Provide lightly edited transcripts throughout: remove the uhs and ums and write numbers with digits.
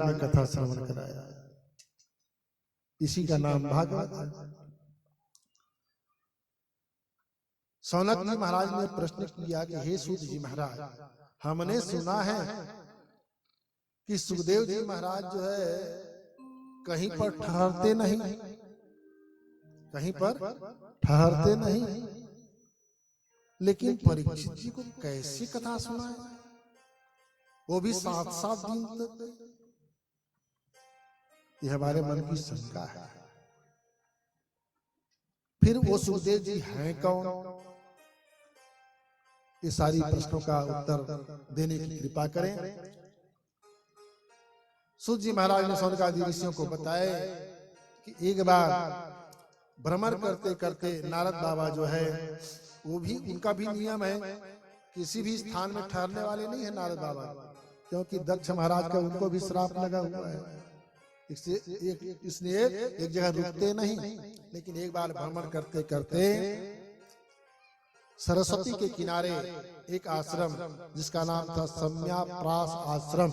में कथा श्रवण कराया। इसी का नाम भागवत है। सौनक जी महाराज ने प्रश्न किया कि हे सूत जी महाराज, हमने सुना है कि सुखदेव जी महाराज जो है कहीं पर ठहरते नहीं, कहीं पर ठहरते नहीं, लेकिन परीक्षित जी को कैसी कथा सुनाए, वो भी 7-7 दिन तक। ये हमारे मन की शंका है। फिर वो सुखदेव जी हैं कौन? ये सारी प्रश्नों का उत्तर देने की कृपा करें। सूत जी महाराज ने सौनकादि ऋषियों को बताए कि एक बार भ्रमण करते करते नारद बाबा जो है, वो भी, उनका भी नियम है, किसी भी स्थान में ठहरने वाले नहीं है नारद बाबा, क्योंकि दक्ष महाराज का उनको भी श्राप लगा हुआ है, इसलिए एक जगह रुकते नहीं। लेकिन एक बार भ्रमण करते करते सरस्वती के किनारे एक आश्रम जिसका नाम था सम्याप्रास आश्रम,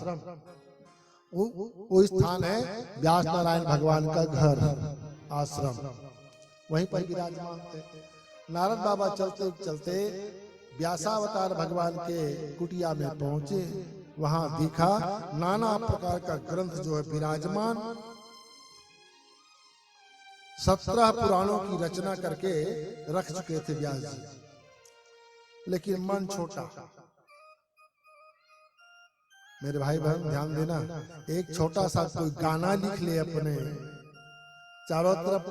वो स्थान है व्यास नारायण भगवान का घर आश्रम, वहीं पर विराजमान थे। नारद बाबा चलते चलते व्यासावतार भगवान के कुटिया में पहुंचे। वहां देखा नाना प्रकार का ग्रंथ जो है विराजमान, 17 पुराणों की रचना करके रख चुके थे व्यास जी, लेकिन मन छोटा। मेरे भाई बहन ध्यान देना, एक छोटा सा कोई गाना लिख ले, अपने चारों तरफ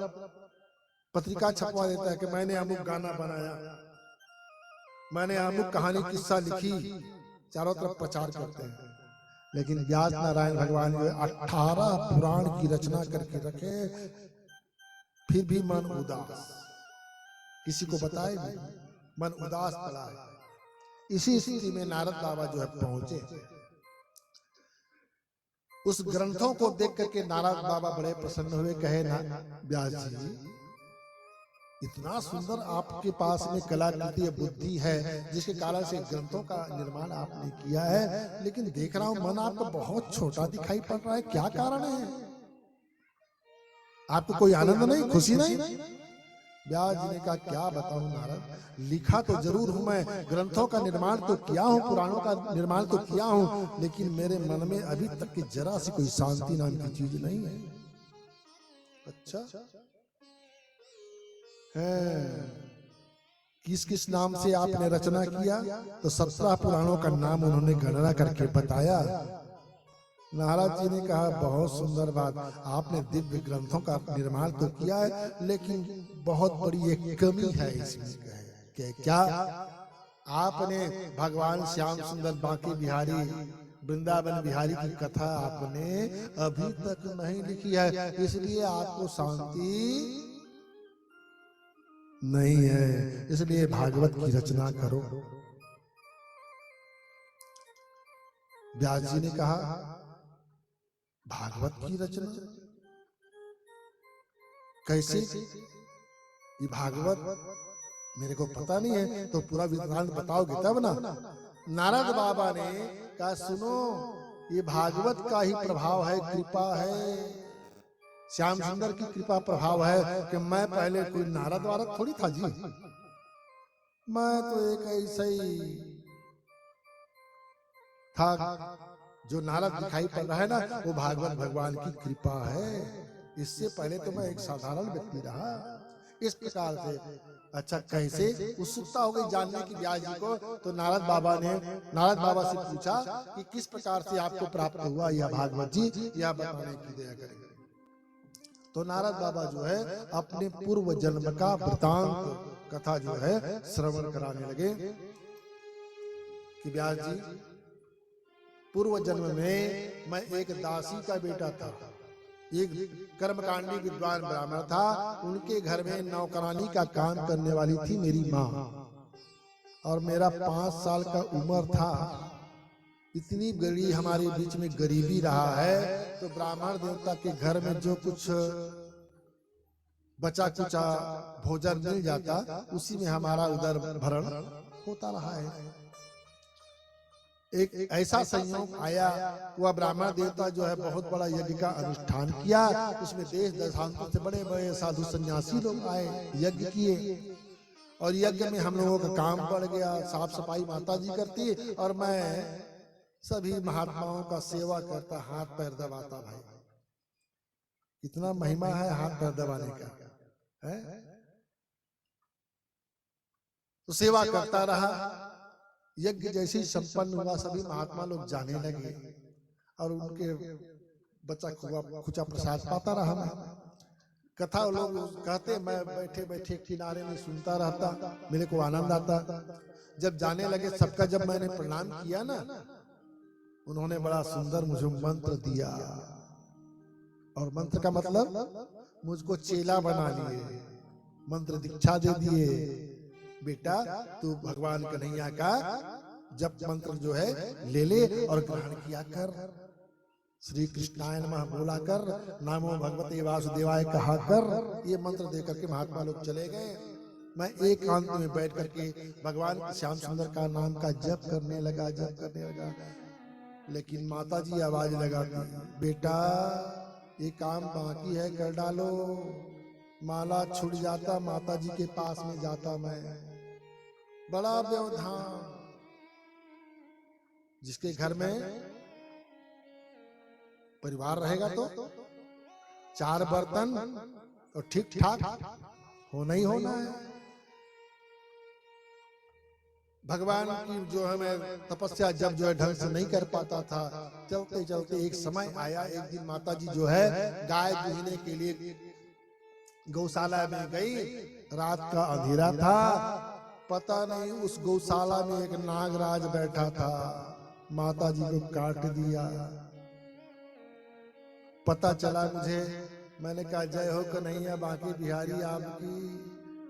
पत्रिका छपवा देता है कि मैंने अमुक गाना बनाया, मैंने अमुक कहानी किस्सा लिखी, चारों तरफ प्रचार करते हैं। लेकिन व्यास नारायण भगवान जो 18 पुराण की रचना करके रखे, फिर भी मन उदास, किसी को बताए नहीं, मन उदास पड़ा है। इसी स्थिति में नारद बाबा जो है पहुंचे। उस ग्रंथों को देख करके नारद बाबा बड़े प्रसन्न हुए, कहे ना व्यास जी, इतना सुंदर आपके पास में कलाकृति बुद्धि है, जिसके कारण से ग्रंथों का निर्माण आपने किया है, लेकिन देख रहा हूं मन आपका बहुत छोटा दिखाई पड़ रहा है, क्या कारण है? आपको कोई आनंद नहीं, खुशी नहीं? व्यास जी ने कहा, क्या बताऊं नारद, लिखा तो जरूर हूं मैं, ग्रंथों का निर्माण तो किया हूं, पुराणों का निर्माण तो किया हूं, लेकिन मेरे मन में अभी तक की जरा सी कोई शांति नाम की चीज नहीं है। अच्छा है, किस किस नाम से आपने रचना किया? तो 17 पुराणों का नाम उन्होंने गणना करके बताया। नारद जी ने कहा, बहुत सुंदर बात, आपने दिव्य ग्रंथों का निर्माण तो किया है, लेकिन बहुत बड़ी एक कमी है इसमें। कहे क्या? आपने भगवान श्याम सुंदर बांके बिहारी, वृंदावन बिहारी की कथा आपने अभी तक नहीं लिखी है, इसलिए आपको शांति नहीं है, इसलिए भागवत की रचना करो। व्यास जी ने कहा, भागवत की रचना कैसे? ये भागवत मेरे को पता नहीं है, तो पूरा वृत्तांत बताओगे तब ना। नारद बाबा ने कहा, सुनो, ये भागवत का ही प्रभाव है, कृपा है, श्याम सुंदर की कृपा प्रभाव है कि मैं पहले कोई नारद वारद थोड़ी था जी, मैं तो एक ऐसा ही था। जो नारद दिखाई पड़ रहा है ना, वो भागवत भगवान की कृपा है, इससे पहले तो मैं एक साधारण व्यक्ति रहा। इस प्रकार से अच्छा कैसे उत्सुकता हो गई जानने की व्यास जी को, तो नारद बाबा से पूछा कि किस प्रकार से आपको प्राप्त हुआ यह भागवत जी, यह बताने की दया करेंगे। तो नारद बाबा जो है अपने पूर्व जन्म का वृतांत कथा जो है श्रवण कराने लगे कि व्यास जी, पूर्व जन्म में मैं एक दासी का बेटा था, एक कर्मकांडी विद्वान ब्राह्मण था, उनके घर में नौकरानी का काम करने वाली थी मेरी माँ, और मेरा 5 साल का उम्र था। इतनी बड़ी हमारे बीच में गरीबी रहा है, तो ब्राह्मण देवता के घर में जो कुछ बचा कुचा भोजन मिल जाता, उसी में हमारा उदर भरण होता रहा है। एक ऐसा संयोग आया, वह ब्राह्मण देवता जो है बहुत बड़ा यज्ञ का अनुष्ठान किया। उसमें देश देशांतर से बड़े बड़े साधु सन्यासी लोग आए, यज्ञ किए, और यज्ञ में हम लोगों का काम बढ़ गया। साफ सफाई माता जी करती और मैं सभी महात्माओं का सेवा करता, हाथ पैर दबाता। भाई इतना महिमा है हाथ पैर दबाने का है? तो सेवा करता रहा। यज्ञ जैसे ही संपन्न हुआ, सभी महात्मा लोग जाने लगे और उनके बच्चा खुचा प्रसाद पाता रहा। मैं कथा लोग कहते, मैं बैठे बैठे किनारे में सुनता रहता, मेरे को आनंद आता। जब जाने लगे सबका, जब मैंने प्रणाम किया ना, उन्होंने बड़ा सुंदर मुझे मंत्र दिया, और मंत्र का मतलब मुझको चेला बना लिए, मंत्र दीक्षा दे दिए। बेटा तू भगवान कन्हैया का जप मंत्र जो है ले ले और ग्रहण किया कर, श्री कृष्णाय नमः बोला कर, नामो भगवते वासुदेवाय कहा कर। ये मंत्र देकर के महात्मा लोग चले गए। मैं एकांत में बैठ करके भगवान श्याम सुंदर का नाम का जप करने लगा, जप करने लगा। लेकिन माता जी आवाज लगाती, बेटा ये काम बाकी है, कर डालो। माला छूट जाता, माता जी के पास में जाता मैं, बड़ा व्यवधान। जिसके घर में परिवार रहेगा तो 4 बर्तन और ठीक ठाक होना ही होना है। भगवान की जो है मैं तपस्या जब जो है ढंग से नहीं कर पाता था, चलते चलते एक समय आया, एक दिन माता जी जो है गाय दूहने के लिए गौशाला में गई। रात का अंधेरा था, पता नहीं उस गौशाला में एक नागराज बैठा था, माता जी को काट दिया। पता चला मुझे, मैंने कहा जय हो कन्हैया बांके बिहारी आपकी,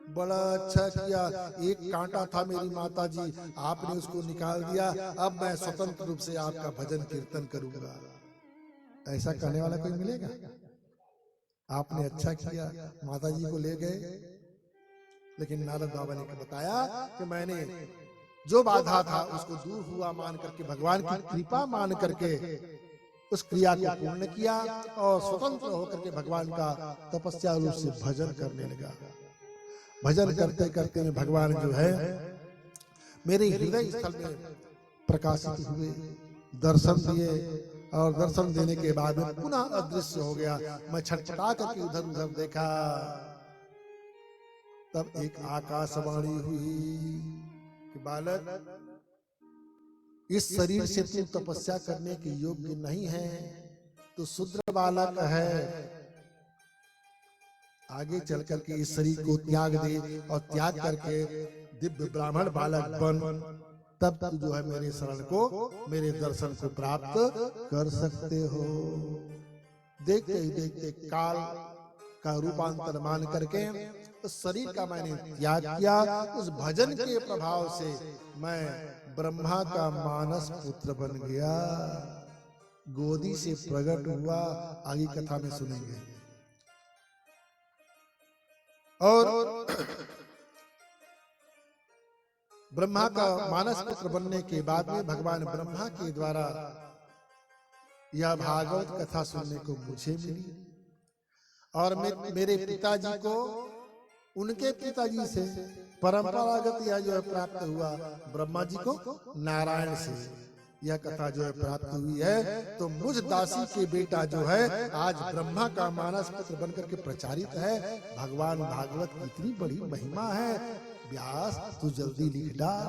बड़ा अच्छा किया। एक कांटा था मेरी माता जी, आपने उसको निकाल दिया, अब मैं स्वतंत्र रूप से आपका भजन कीर्तन करूंगा। ऐसा कहने वाला कोई मिलेगा? आपने अच्छा किया, माता जी को ले गए। लेकिन नारद बाबा ने बताया कि मैंने जो बाधा था उसको दूर हुआ मान करके, भगवान की कृपा मान करके उस क्रिया को पूर्ण किया और स्वतंत्र होकर के भगवान का तपस्या रूप से भजन करने लगा। भजन करते करते में भगवान जो है मेरे हृदय स्थल में प्रकाशित हुए, दर्शन दिए, और दर्शन देने के बाद में पुनः अदृश्य हो गया। मैं छटपटा करके उधर उधर देखा, तब एक आकाशवाणी हुई कि बालक, इस शरीर से तू तपस्या करने के योग्य नहीं है, तो शूद्र बालक है। आगे चल करके इस शरीर को त्याग दे और त्याग करके दिव्य ब्राह्मण बालक बन, तब तू जो है मेरे शरण को, मेरे दर्शन को प्राप्त कर सकते हो। देखते ही देखते काल का रूपांतर मान करके उस शरीर का मैंने त्याग किया। उस भजन के प्रभाव से मैं ब्रह्मा का मानस पुत्र बन गया, गोदी से प्रकट हुआ। आगे कथा में सुनेंगे। और ब्रह्मा का मानस पुत्र बनने के बाद में भगवान ब्रह्मा के द्वारा यह भागवत कथा सुनने को मुझे मिली, और मेरे पिताजी को उनके पिताजी से परंपरागत यह जो है प्राप्त हुआ, ब्रह्मा जी को नारायण से यह कथा जो है प्राप्त हुई है। तो मुझ दासी के बेटा जो है आज ब्रह्मा का मानस पुत्र बनकर के प्रचारित है। भगवान भागवत की इतनी बड़ी महिमा है, व्यास तू जल्दी लिख डाल।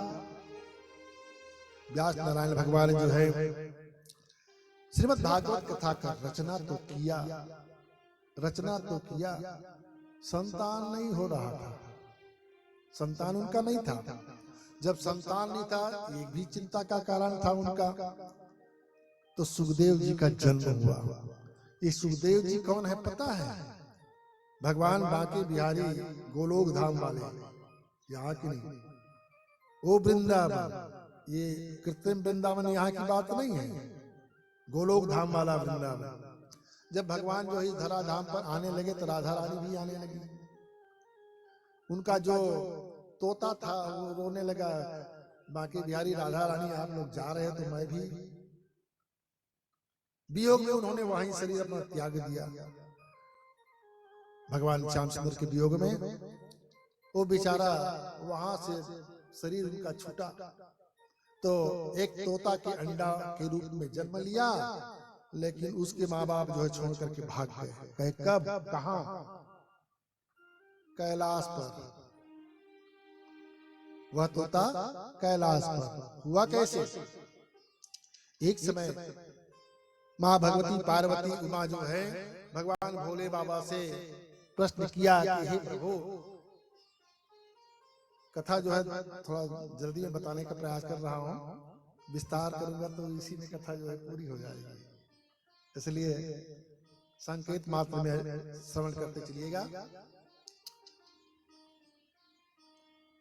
व्यास नारायण भगवान जो है श्रीमद् भागवत कथा का रचना तो किया, संतान नहीं हो रहा था, संतान उनका नहीं था। जब संतान नहीं था, एक भी चिंता का कारण था उनका, तो सुखदेव जी का जन्म हुआ। ये सुखदेव जी कौन है पता है? भगवान बांके बिहारी गोलोक धाम वाले, यहाँ की नहीं, वो वृंदावन, ये कृत्रिम वृंदावन यहाँ की बात नहीं है, गोलोक धाम वाला वृंदावन। जब भगवान जो इस धरा धाम पर आने लगे तो राधा रानी भी आने लगी। उनका जो तोता था वो रोने लगा, बाकी बिहारी राधा रानी आप लोग जा रहे हैं तो मैं भी वियोग में उन्होंने वहीं शरीर अपना त्याग दिया। भगवान श्याम सुंदर के वियोग में वो बेचारा वहां से शरीर उनका छूटा तो एक तोता के अंडा के रूप में जन्म लिया, लेकिन उसके माँ बाप जो है छोड़ करके भाग गए। कहे कब, कहां? कैलाश पर। वह तोता कैलाश पर हुआ कैसे? एक समय माँ भगवती पार्वती उमा जो है भगवान भोले बाबा से प्रश्न किया कि हे प्रभु, कथा जो है थोड़ा जल्दी में बताने का प्रयास कर रहा हूँ, विस्तार करूंगा तो इसी में कथा जो है पूरी हो जाएगी, इसलिए संकेत मात्र में श्रवण करते चलिएगा।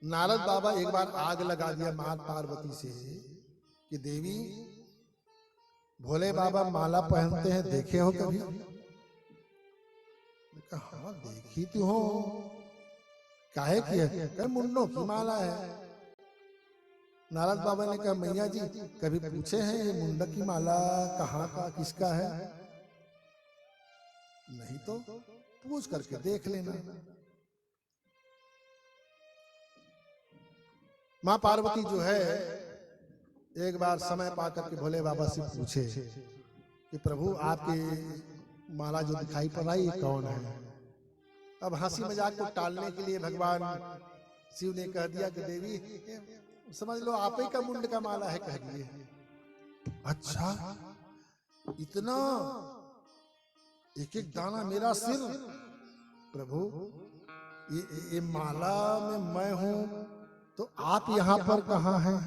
नारद बाबा एक बार आग लगा दिया मां पार्वती से कि देवी, भोले बाबा माला पहनते हैं, देखे हो कभी? हाँ देखी तो हो। काहे की है? कहे मुंडों की माला है। नारद बाबा ने कहा मैया जी कभी पूछे हैं ये मुंडा की माला कहाँ का किसका है? नहीं तो पूछ करके देख लेना। मां पार्वती जो है एक बार समय पाकर के भोले बाबा से पूछे कि प्रभु आपकी माला जो दिखाई पड़ रही है कौन है? अब हंसी मजाक को टालने के लिए भगवान शिव ने कह दिया कि देवी समझ लो आप ही का मुंड का माला है, कह दिए। अच्छा, इतना एक एक दाना मेरा सिर? प्रभु ये माला में मैं हूं तो आप यहाँ पर कहाँ हैं?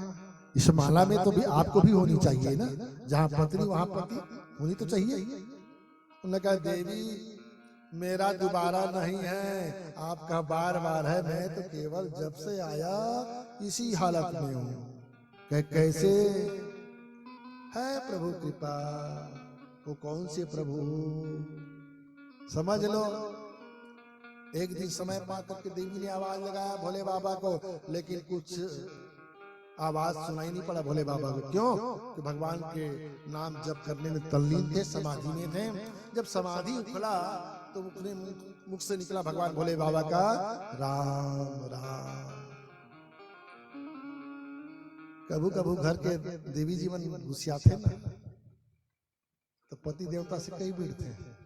इस माला में तो भी आपको भी होनी चाहिए ना, जहाँ पत्नी वहां पति होनी तो चाहिए। उन्होंने कहा देवी मेरा दोबारा नहीं है, आपका बार बार है, मैं तो केवल जब से आया इसी हालत में हूँ। कैसे है प्रभु कृपा? वो कौन से प्रभु? समझ लो एक दिन समय पा करके देवी ने आवाज लगाया भोले बाबा को, लेकिन कुछ आवाज सुनाई नहीं पड़ा भोले बाबा को। क्यों? कि भगवान के नाम जप करने में तल्लीन थे, समाधि में थे। जब समाधि उखड़ा तो मुख से निकला भगवान भोले बाबा का राम राम। कभू कभू घर के देवी जीवन गुस्सा थे ना, तो पति देवता से कई भिड़ते हैं,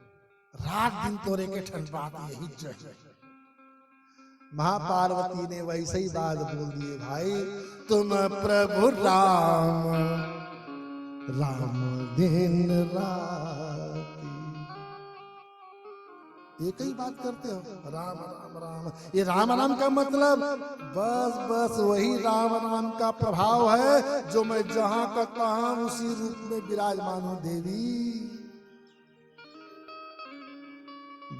रात दिन तोरे के ठंड बात यही चाहिए। महापार्वती ने वैसे ही बात बोल दिए, भाई तुम प्रभु राम राम दिन रात एक ही बात करते हो, राम राम राम। ये राम राम का मतलब बस बस वही राम राम का प्रभाव है जो मैं जहां का तहां उसी रूप में विराजमान हूं।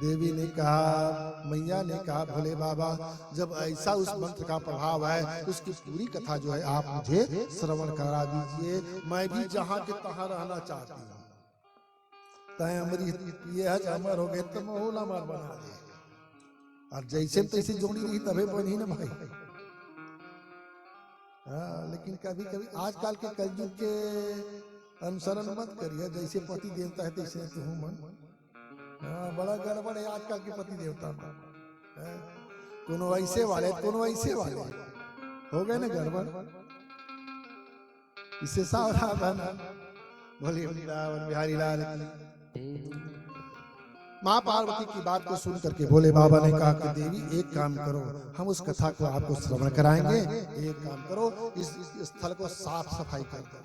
देवी ने कहा, मैया ने कहा भोले बाबा जब ऐसा उस मंत्र का प्रभाव है तो उसकी पूरी कथा जो है आप मुझे श्रवण करा दीजिए, मैं भी जहां के तहां रहना चाहती हूँ। तय अमृत ये अमर हो गए तो मोहल अमर बना दे, और जैसे तैसे जोड़ी रही तबे बनी ना भाई। लेकिन कभी कभी आजकल के कलयुग के अनुसरण मत करिए, जैसे पति देवता है तैसे तो हूँ मन। बड़ा गड़बड़ है आजकल के पति देवता में, कोनो ऐसे वाले कोनो ऐसे वाले हो गए ना गड़बड़। इससे सावधान भोले वृंदावन बिहारी लाल की। माँ पार्वती की बात को सुन करके भोले बाबा ने कहा कि देवी एक काम करो, हम उस कथा को आपको श्रवण कराएंगे। एक काम करो, इस स्थल को साफ सफाई कर दो,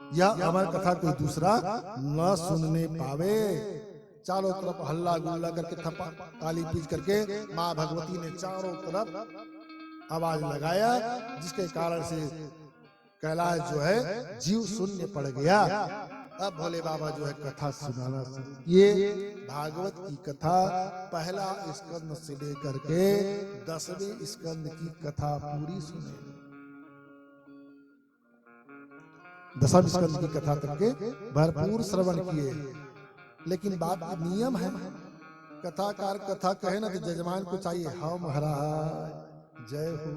यह अमर कथा कोई दूसरा न सुनने पावे। चारों तरफ हल्ला गुल्ला करके थप्पा ताली पीट करके माँ भगवती ने चारों तरफ आवाज लगाया, जिसके कारण से कैलाश जो है जीव शून्य पड़ गया। अब भोले बाबा जो है कथा सुनाना शुरू। ये भागवत की कथा पहला स्कंद से लेकर के 10वें स्कंद की कथा पूरी सुने, 10वें स्कंद की कथा तक के भरपूर श्रवण किए। लेकिन बात नियम है, कथाकार कथा कहे ना तो जजमान को चाहिए हाँ महाराज जय हो।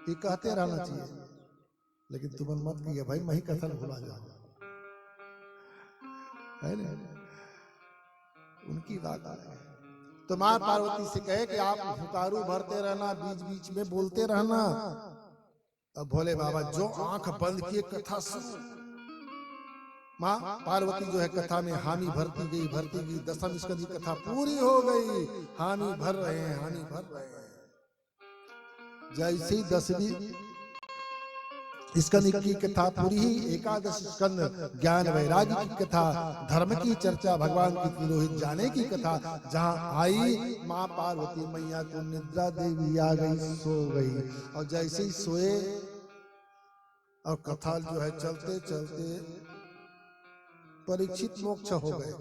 ये कहते रहना चाहिए, लेकिन तुम मत किया भाई, मैं ही कथन भुला जा है ना, उनकी बात है। तो माँ पार्वती से कहे कि आप हुंकारू भरते रहना, बीच बीच में बोलते रहना। अब भोले बाबा जो आंख बंद किए कथा शुरू। माँ पार्वती जो है कथा में हामी भरती गई, दसम स्कंद की कथा पूरी हो गई। हामी भर रहे हैं, हामी भर रहे हैं। जैसे ही 10वीं स्कंद की कथा पूरी ही, एकादश स्कंद ज्ञान वैराग्य की कथा, धर्म की चर्चा, भगवान की तिरोहित जाने की कथा जहां आई, माँ पार्वती मैया को निद्रा देवी आ गई, सो गई। और जैसे ही सोए और कथा जो है चलते चलते परीक्षित मोक्ष हो गए,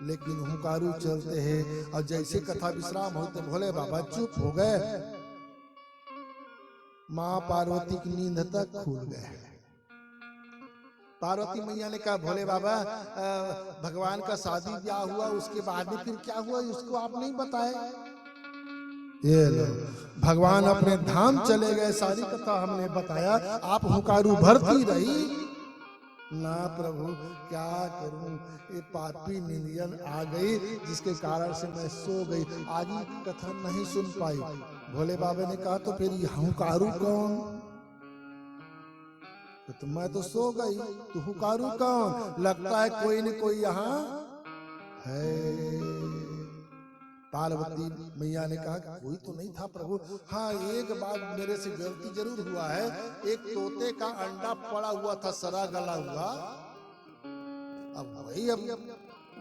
लेकिन हुंकारू चलते हैं। और जैसे कथा विश्राम होते भोले बाबा चुप हो गए। माँ पार्वती की नींद तक खुल गए। पार्वती मैया ने कहा भोले बाबा भगवान का शादी ब्याह हुआ, उसके बाद में फिर क्या हुआ उसको आप नहीं बताए। ये लो, भगवान अपने धाम चले गए, सारी कथा हमने बताया, आप हुंकारू भरती रही ना। प्रभु क्या करूं, ये पापी निंदियन आ गई जिसके कारण से मैं सो गई, आगे की कथा नहीं सुन पाई। भोले बाबा ने कहा तो फिर हुंकारू कौन? तो मैं तो सो गई, तो हुंकारू कौन? लगता है कोई न कोई यहाँ है। पार्वती मैया ने कहा कोई तो नहीं था प्रभु। हाँ, एक बात मेरे से गलती जरूर हुआ है, एक तोते का अंडा पड़ा हुआ था, सरा गला हुआ, अब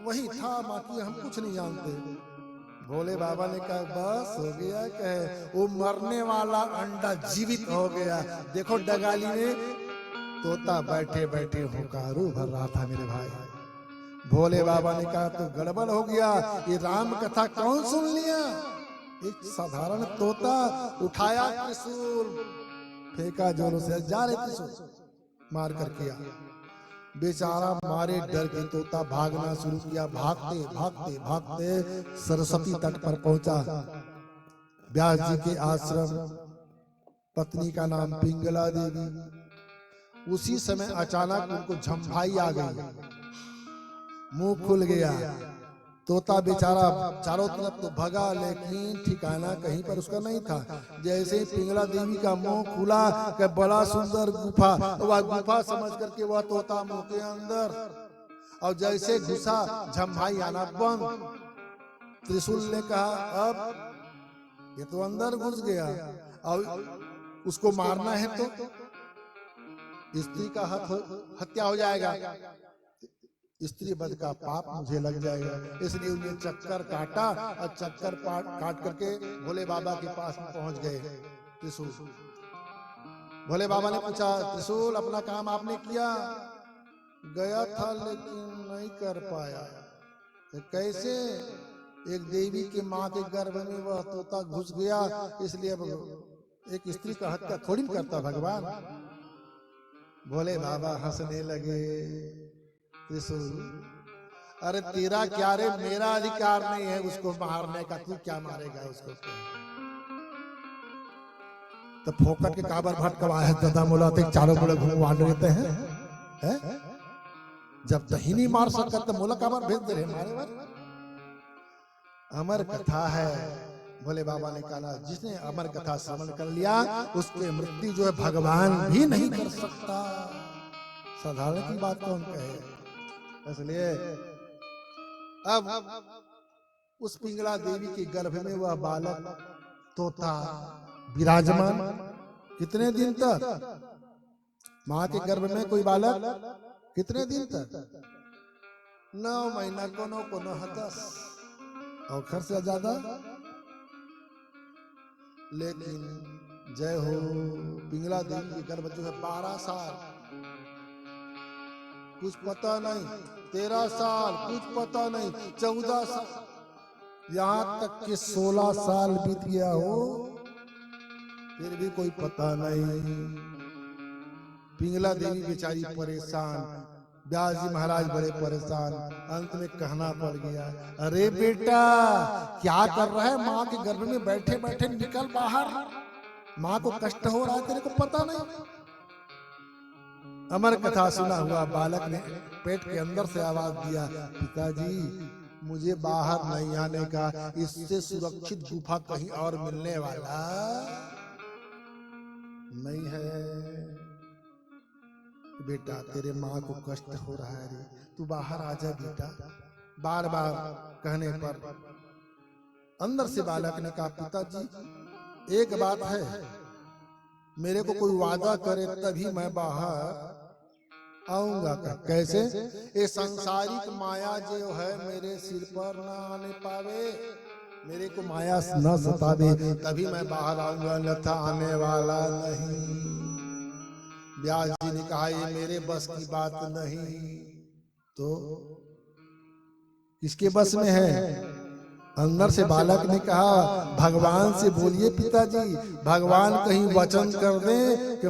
वही था, बाकी हम कुछ नहीं जानते। भोले बाबा ने कहा बस हो गया, कहे वो मरने वाला अंडा जीवित हो गया। देखो डगाली में तोता बैठे बैठे हुंकारू भर रहा था मेरे भाई। भोले बाबा ने कहा तो गड़बड़ हो गया, ये राम कथा कौन सुन लिया? एक साधारण तोता उठाया त्रिशूल, फेंका जोरों से, जा रहे त्रिशूल मार कर किया। बेचारा मारे डर के तोता भागना शुरू किया। भागते भागते भागते सरस्वती तट पर पहुंचा। व्यास जी के आश्रम, पत्नी का नाम पिंगला देवी। उसी समय अचानक उनको झंभाई आ गई, मुंह खुल गया। तोता बेचारा चारों तरफ तो भगा, लेकिन ठिकाना कहीं पर उसका नहीं था। जैसे ही पिंगला देवी का मुंह खुला कि बड़ा सुंदर गुफा, वह गुफा समझ करके वह तोता मुंह के अंदर, और जैसे घुसा झंभाई आना बंद। त्रिशूल ने कहा अब ये तो अंदर घुस गया, और उसको मारना है तो स्त्री का हत्या हो जाएगा, स्त्री वध का पाप मुझे लग जाएगा। इसलिए उन्हें चक्कर काटा, और चक्कर काट करके भोले बाबा के पास में पहुंच गए। त्रिशूल, भोले बाबा ने पूछा त्रिशूल अपना काम आपने किया? गया था लेकिन नहीं कर पाया। तो कैसे? एक देवी के माँ के गर्भ में वह तोता घुस गया, इसलिए अब एक स्त्री का हत्या थोड़ी न करता भगवान। भोले बाबा हंसने लगे। त्रिशूल, अरे तेरा क्या रे, मेरा अधिकार नहीं है उसको मारने का, तू क्या मारेगा उसको? तो फोकट के काबर भटकवा है, दादा मुलाते चारों बड़े घुमवा देते हैं, है? जब तही नहीं मार सकता तो मोला काबर भेज दे रहे मारे बार? अमर कथा है। भोले बाबा ने कहा जिसने अमर कथा श्रवण कर लिया उसके मृत्यु जो है भगवान भी नहीं कर सकता। साधारण की बात कौन कहे? इसलिए अब उस पिंगला देवी के गर्भ में वह बालक तोता विराजमान कितने दिन तक? माँ के गर्भ में कोई बालक कितने दिन तक? 9 महीना, कोनो 10 और खर से ज्यादा। लेकिन जय हो, पिंगला देवी के गर्भ जो है 12 साल, कुछ पता नहीं, 13 साल कुछ पता नहीं, 14 साल, यहाँ तक कि 16 साल बीत गया हो फिर भी कोई पता नहीं। पिंगला देवी बेचारी परेशान, व्यास जी महाराज बड़े परेशान। अंत में कहना पड़ गया, अरे बेटा क्या कर रहा है? माँ के गर्भ में बैठे बैठे निकल बाहर। माँ को कष्ट हो रहा है, तेरे को पता नहीं? अमर कथा सुना हुआ बालक ने पेट के अंदर से आवाज दिया, पिताजी मुझे बाहर नहीं आने का, इससे सुरक्षित गुफा कहीं और मिलने वाला नहीं है। बेटा तेरे माँ को कष्ट हो रहा है रे, तू बाहर आ जा बेटा। बार बार कहने पर अंदर से बालक ने कहा, पिताजी एक बात है, मेरे को कोई वादा करे तभी मैं बाहर आऊंगा। कैसे? ये सांसारिक माया जो है मेरे सिर पर ना आने पावे, मेरे को माया न सतावे, तभी मैं बाहर आऊंगा, अन्यथा आने वाला नहीं। व्यास जी ने कहा ये मेरे बस की बात नहीं, तो किसके बस में है? अंदर से बालक ने कहा, भगवान से बोलिए पिताजी, भगवान कहीं वचन कर दें कि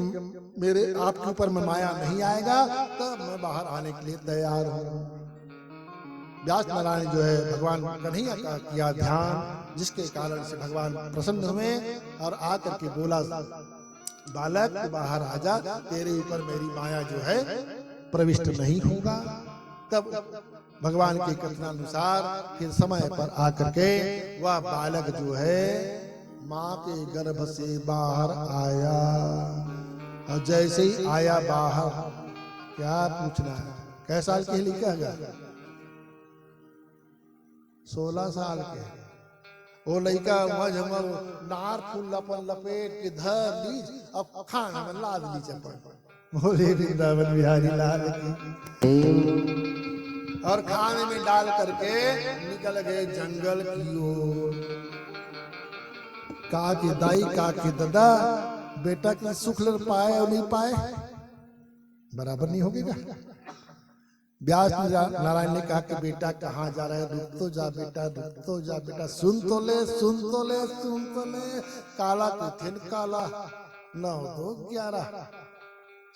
मेरे आपके ऊपर में माया नहीं आएगा, तब मैं बाहर आने के लिए तैयार हूं। व्यास नारायण जो है भगवान कन्हैया का किया ध्यान, जिसके कारण से भगवान प्रसन्न हुए और आकर के बोला, बालक तू बाहर आजा, तेरे ऊपर मेरी माया जो है प्रविष्ट नहीं होगा। तब भगवान के कथनानुसार फिर समय पर आकर के वह बालक जो है माँ के गर्भ से बाहर आया, और जैसे ही आया बाहर, क्या पूछना है, कै साल के लिखा गया? 16 साल के। वो लड़का झमर नार फूल अपन लपेट के धर ली, अब खाना में लाद ली चपड़। बोले वृंदावन बिहारी लाल की। और खाने में डाल करके निकल गए जंगल की ओर। का के दाई का के दादा, बेटा की सुख लड़ पाए और नहीं पाए, बराबर नहीं होगी क्या? व्यास नारायण ने कहा कि बेटा कहाँ जा रहा है? रुक तो जा बेटा, रुक तो जा बेटा, सुन तो ले, सुन तो ले, सुन तो ले। काला को थिन काला 9 2 11।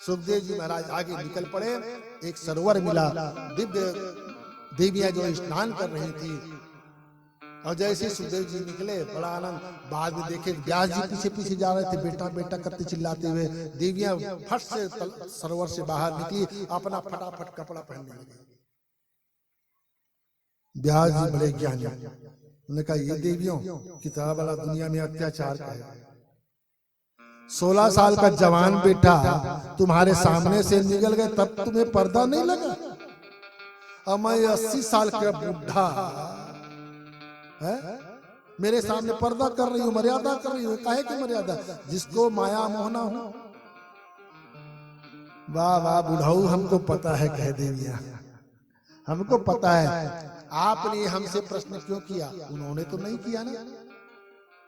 सुखदेव जी महाराज आगे निकल पड़े। एक सरोवर मिला, दिव्य देवियां जो स्नान कर रही थी, और जैसे सुखदेव जी निकले बड़ा आनंद। बाद में देखे व्यास जी पीछे पीछे जा रहे थे, बेटा बेटा करते चिल्लाते हुए। देवियां फट से सरोवर से बाहर निकली, अपना फटाफट कपड़ा पहनने लगी। व्यास जी बड़े ज्ञानी, उन्होंने कहा ये देवियों कितना बड़ा दुनिया में अत्याचार है। 16 साल का जवान बेटा तुम्हारे सामने से निकल गए, तब तुम्हें पर्दा नहीं लगा? और मैं 80 साल का बुढ़ा है, मेरे सामने पर्दा कर रही हूँ, मर्यादा कर रही हूँ। काहे की मर्यादा? जिसको माया मोहना हो। वाह वाह बुढ़ाऊ, हमको पता है, कह देवियां हमको पता है। आपने हमसे प्रश्न क्यों किया? उन्होंने तो नहीं किया ना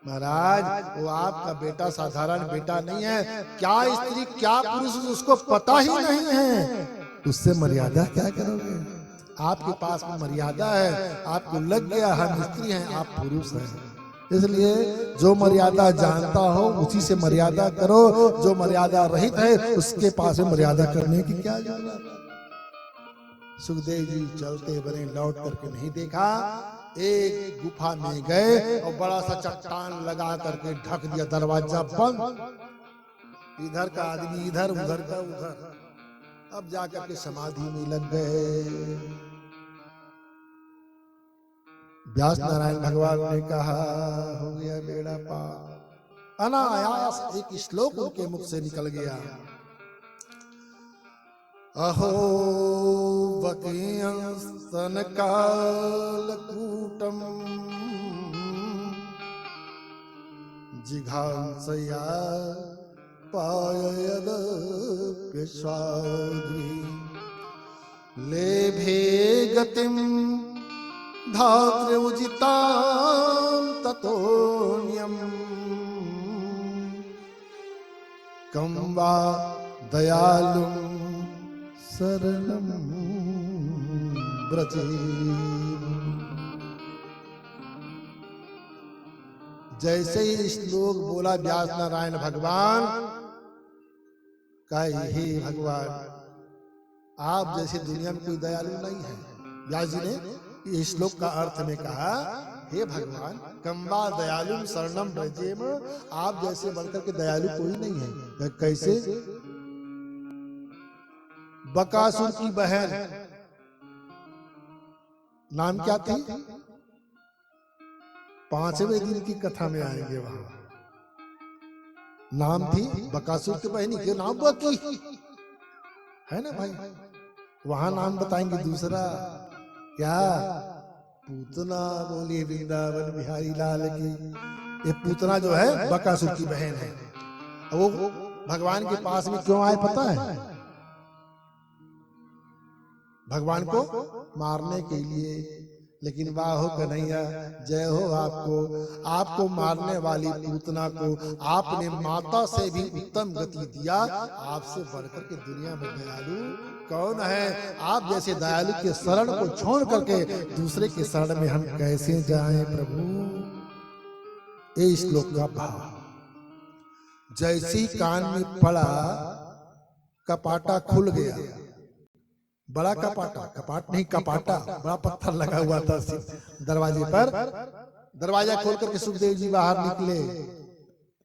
महाराज। वो आपका बेटा साधारण बेटा नहीं है, क्या स्त्री क्या पुरुष उसको पता ही नहीं है, उससे मर्यादा क्या करोगे? आपके पास में मर्यादा है, आपको लग गया हम स्त्री हैं, आप पुरुष हैं। इसलिए जो मर्यादा जानता हो उसी से मर्यादा करो, जो मर्यादा रहित है उसके पास में मर्यादा करने की क्या जरूरत? सुखदेव जी चलते बने, लौट करके नहीं देखा। एक गुफा में गए और बड़ा सा चट्टान लगा करके ढक दिया, दरवाजा बंद। इधर का आदमी इधर, उधर का उधर। अब जाकर के समाधि में लग गए। व्यास नारायण भगवान ने कहा, हो गया बेड़ा पार। अनायास एक श्लोक उनके मुख से निकल गया, अहो वकीयंस्तन कालकूटम जिघांसया पाययद पिशाद्रि लेभे गतिम धात्र्युजितां ततोऽन्यं कं वा दयालुं शरणं व्रजे। जैसे ही श्लोक बोला व्यास नारायण भगवान का, हे भगवान आप जैसे दुनिया में कोई दयालु नहीं है। व्यास जी ने इस श्लोक का अर्थ में कहा, हे भगवान, कम्बा दयालु शरणम ब्रजेम, आप जैसे बढ़कर के दयालु कोई नहीं है। कैसे? बकासुर की बहन, नाम क्या थी? 5वें दिन की कथा में आएंगे वहां। नाम थी बकासुर की बहनी के नाम बकी है ना भाई। वहां नाम बताएंगे दूसरा, क्या? पूतना बोली वृंदावन बिहारी लाल की। ये पूतना जो है बकासुर की बहन है। वो भगवान के पास में क्यों आए पता है? भगवान को मारने के लिए। लेकिन वाह हो कन्हैया, जय हो आपको। आपको मारने वाली पूतना को आपने माता से भी उत्तम गति दिया। आपसे बढ़कर के दुनिया में दयालु कौन है? आप जैसे दयालु के शरण को छोड़ करके दूसरे के शरण में हम कैसे जाएं प्रभु? ये श्लोक का भाव। जैसी कान में पड़ा, कपाटा खुल गया। बड़ा कपाटा, कपाट नहीं कपाटा, बड़ा पत्थर लगा हुआ था दरवाजे पर। दरवाजा खोल करके सुखदेव जी बाहर निकले।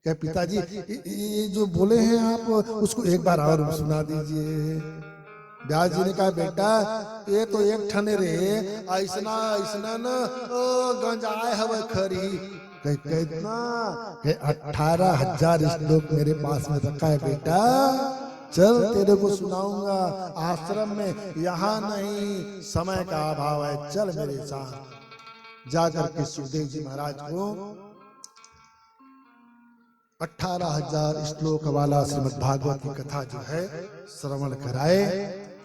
क्या पिताजी ये जो बोले हैं आप उसको एक बार और सुना दीजिए। व्यास जी ने कहा, बेटा ये तो एक ठने रे, ऐसना ऐसना न गंजाए हवे खरी। कितना? 18,000 श्लोक मेरे पास में रखा है बेटा, चल तेरे को सुनाऊंगा। आश्रम में यहाँ नहीं, समय का अभाव है, चल मेरे साथ। जाकर के सुखदेव जी महाराज को 18,000 श्लोक वाला श्रीमद् भागवत की कथा जो है श्रवण कराए।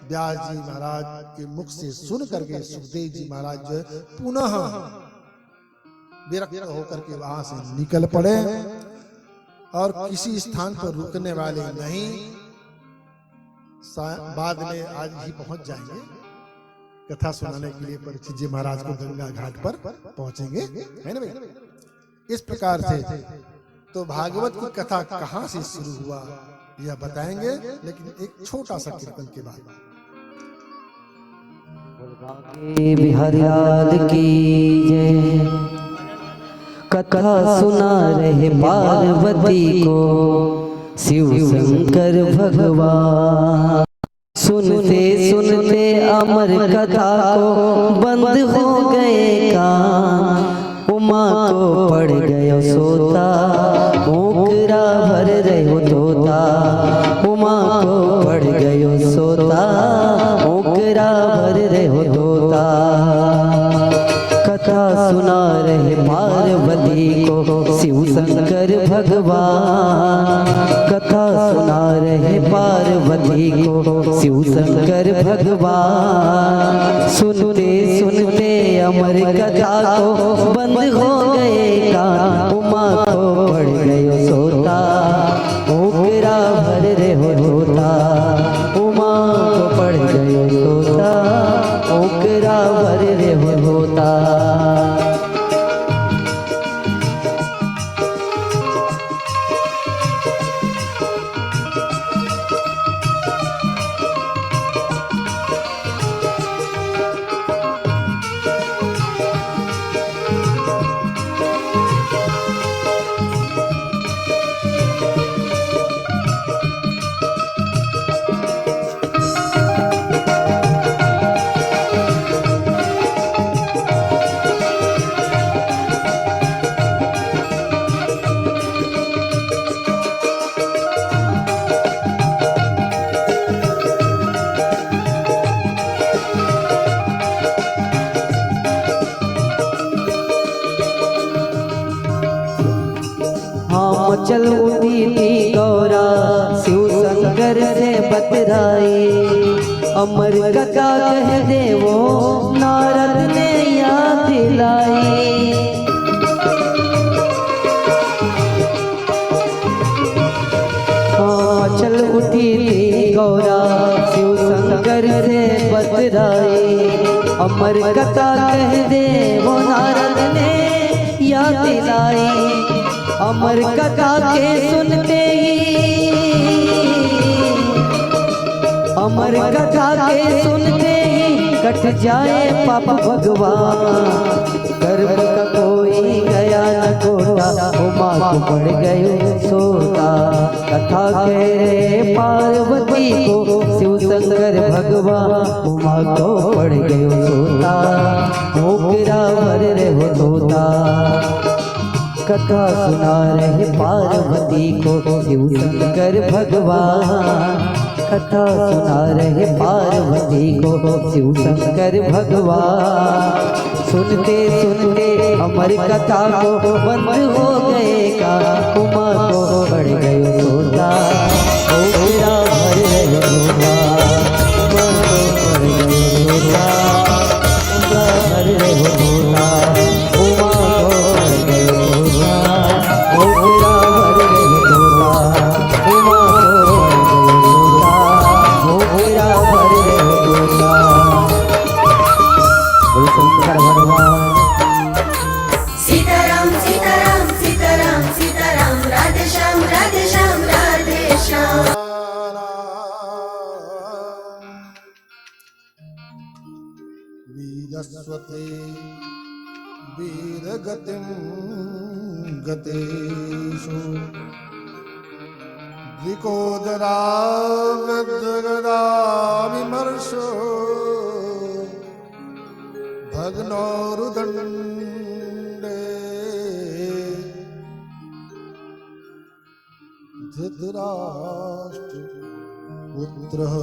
व्यास जी महाराज के मुख से सुन करके सुखदेव जी महाराज जो है पुनः विरक्त होकर के वहां से निकल पड़े और किसी स्थान पर रुकने वाले नहीं। बाद में आज ही पहुंच जाएंगे कथा सुनाने के लिए। परीक्षित जी महाराज को गंगा घाट पर पहुंचेंगे, है ना भाई? इस प्रकार से तो भागवत की कथा कहां से शुरू हुआ यह बताएंगे, लेकिन एक छोटा सा कीर्तन के बाद। बिहारी लाल की जय। कथा सुना रहे पार्वती को शिव शंकर भगवान। सुनते सुनते अमर कथा को बंद हो गए कान। उमा को पड़ गयो सोता, ओकरा भर रहो तोता। उमा को पड़ गयो सोता, ओकरा भर रहो तोता। कथा सुना रहे पार्वती को शिव शंकर भगवान। कथा सुना रहे पार्वती को शिव शंकर भगवान। सुनते सुनते अमर कथा को बंद हो गए कान। उमा को पड़ गयो सोता, ओकरा भर रहो तोता। उमा को पड़ गयो सोता, ओकरा भर रहो तोता। चल उठी थी गौरा शिव शंकर से बतराई। अमर कथा कह दे वो नारद ने याद दिलाई। चल उठी थी गौरा शिव शंकर से बतराई। अमर कथा कह दे वो नारद ने याद दिलाई। अमर कथा के सुनते ही, अमर कथा के सुनते ही कट जाए पाप भगवान। गर्भ का कोई गया न कोटा, उमा को पड़ गयो सोता। कथा कह रे पार्वती को, शिव शंकर भगवान उमा को पड़ गयो सोता। मोकरा भर रे हो तोता। कथा सुना रहे पार्वती को शिव शंकर भगवान। कथा सुना रहे पार्वती को शिव शंकर भगवान। सुनते सुनते अमर कथा को बंद हो गए का, उमा को बढ़ गयो सोता। मोकरा भर गयो सोता, उमा को बढ़ गयो सोता। मोकरा भर गयो सोता, उमा को बढ़ गयो सोता। मोकरा भर गयो सोता, उमा को बढ़ गयो सोता। मोकरा भर गयो सोता। बोल शंकर भगवान। सीताराम सीताराम सीताराम सीताराम, राधे श्याम राधे श्याम राधे श्याम। वीरस्वते वीरगतिं गतेषु, द्विकोदरा विद्गदा विमर्शो, भग्नोरुदण्डे धृतराष्ट्र पुत्रः।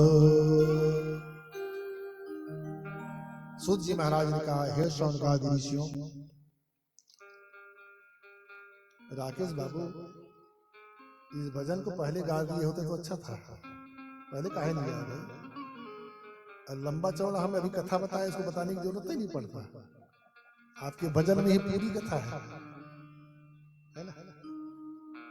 सूत जी महाराज ने कहा, हे शौनकादि ऋषियों, राकेश बाबू इस भजन को पहले गा दिए होते तो अच्छा था, पहले काहे नहीं गा गए? लंबा चौड़ा हम अभी कथा बताए, इसको बताने की जरूरत ही नहीं पड़ता। आपके भजन में ही पूरी कथा है ना?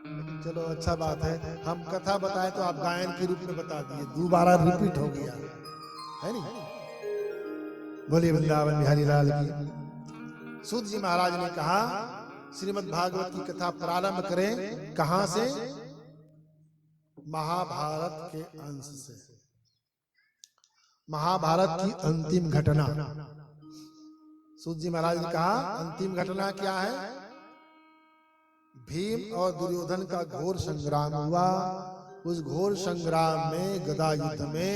लेकिन चलो अच्छा बात है, हम कथा बताए तो आप गायन के रूप में बता दिए, दोबारा रिपीट हो गया है नहीं? बोलिए वृंदावन बिहारी लाल की। सूत जी महाराज ने कहा, श्रीमद् भागवत की कथा प्रारंभ करें कहां से? महाभारत के अंश से। महाभारत की अंतिम घटना। सूत जी महाराज ने कहा, अंतिम घटना क्या है? भीम और दुर्योधन का घोर संग्राम हुआ। उस घोर संग्राम में, गदा युद्ध में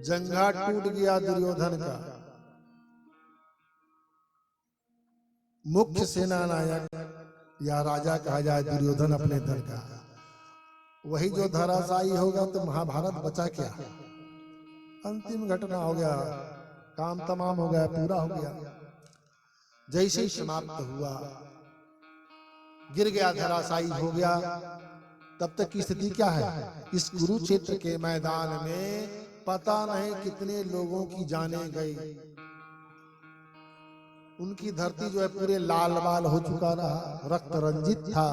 जंघा टूट गया दुर्योधन का। मुख्य सेना नायक या राजा कहा जाए दुर्योधन अपने दल का, वही जो धराशायी होगा तो महाभारत बचा क्या? अंतिम घटना हो गया, काम तमाम हो गया, पूरा हो गया। जैसे ही समाप्त हुआ, गिर गया, धराशायी हो गया, तब तक की स्थिति क्या है? इस कुरुक्षेत्र के मैदान में पता नहीं कितने लोगों की जानें गई। उनकी धरती जो है पूरे लाल बाल हो चुका रहा, रक्त रंजित था।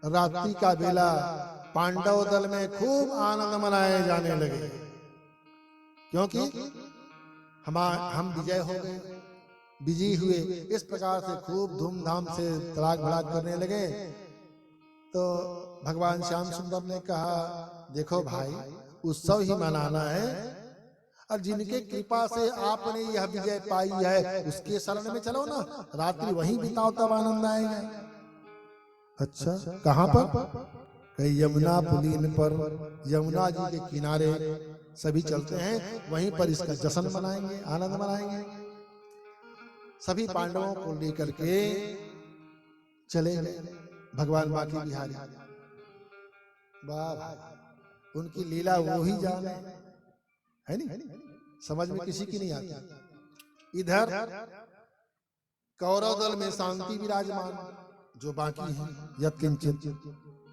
रात्रि का बेला पांडव दल में खूब आनंद मनाए जाने लगे, क्योंकि हम विजय हो गए, विजयी हुए। इस प्रकार से खूब धूमधाम से तड़ाक भड़ाक करने लगे। तो भगवान श्याम सुंदर ने कहा, देखो भाई, उत्सव ही मनाना है, और जिनके कृपा से आपने यह विजय पाई है उसके शरण में चलो ना, रात्रि वहीं बिताओ, तब आनंद आएगा। अच्छा, कहां पर? कहीं यमुना पुलीन पर, यमुना जी के किनारे सभी चलते हैं, वहीं पर इसका जश्न मनाएंगे, आनंद मनाएंगे। सभी पांडवों को लेकर के चले गए भगवान बाकी बिहारी। वाह, उनकी लीला वो ही जाने, है नहीं? समझ में किसी की नहीं आती। इधर कौरव दल में शांति विराजमान, जो बाकी है यत्किंचित,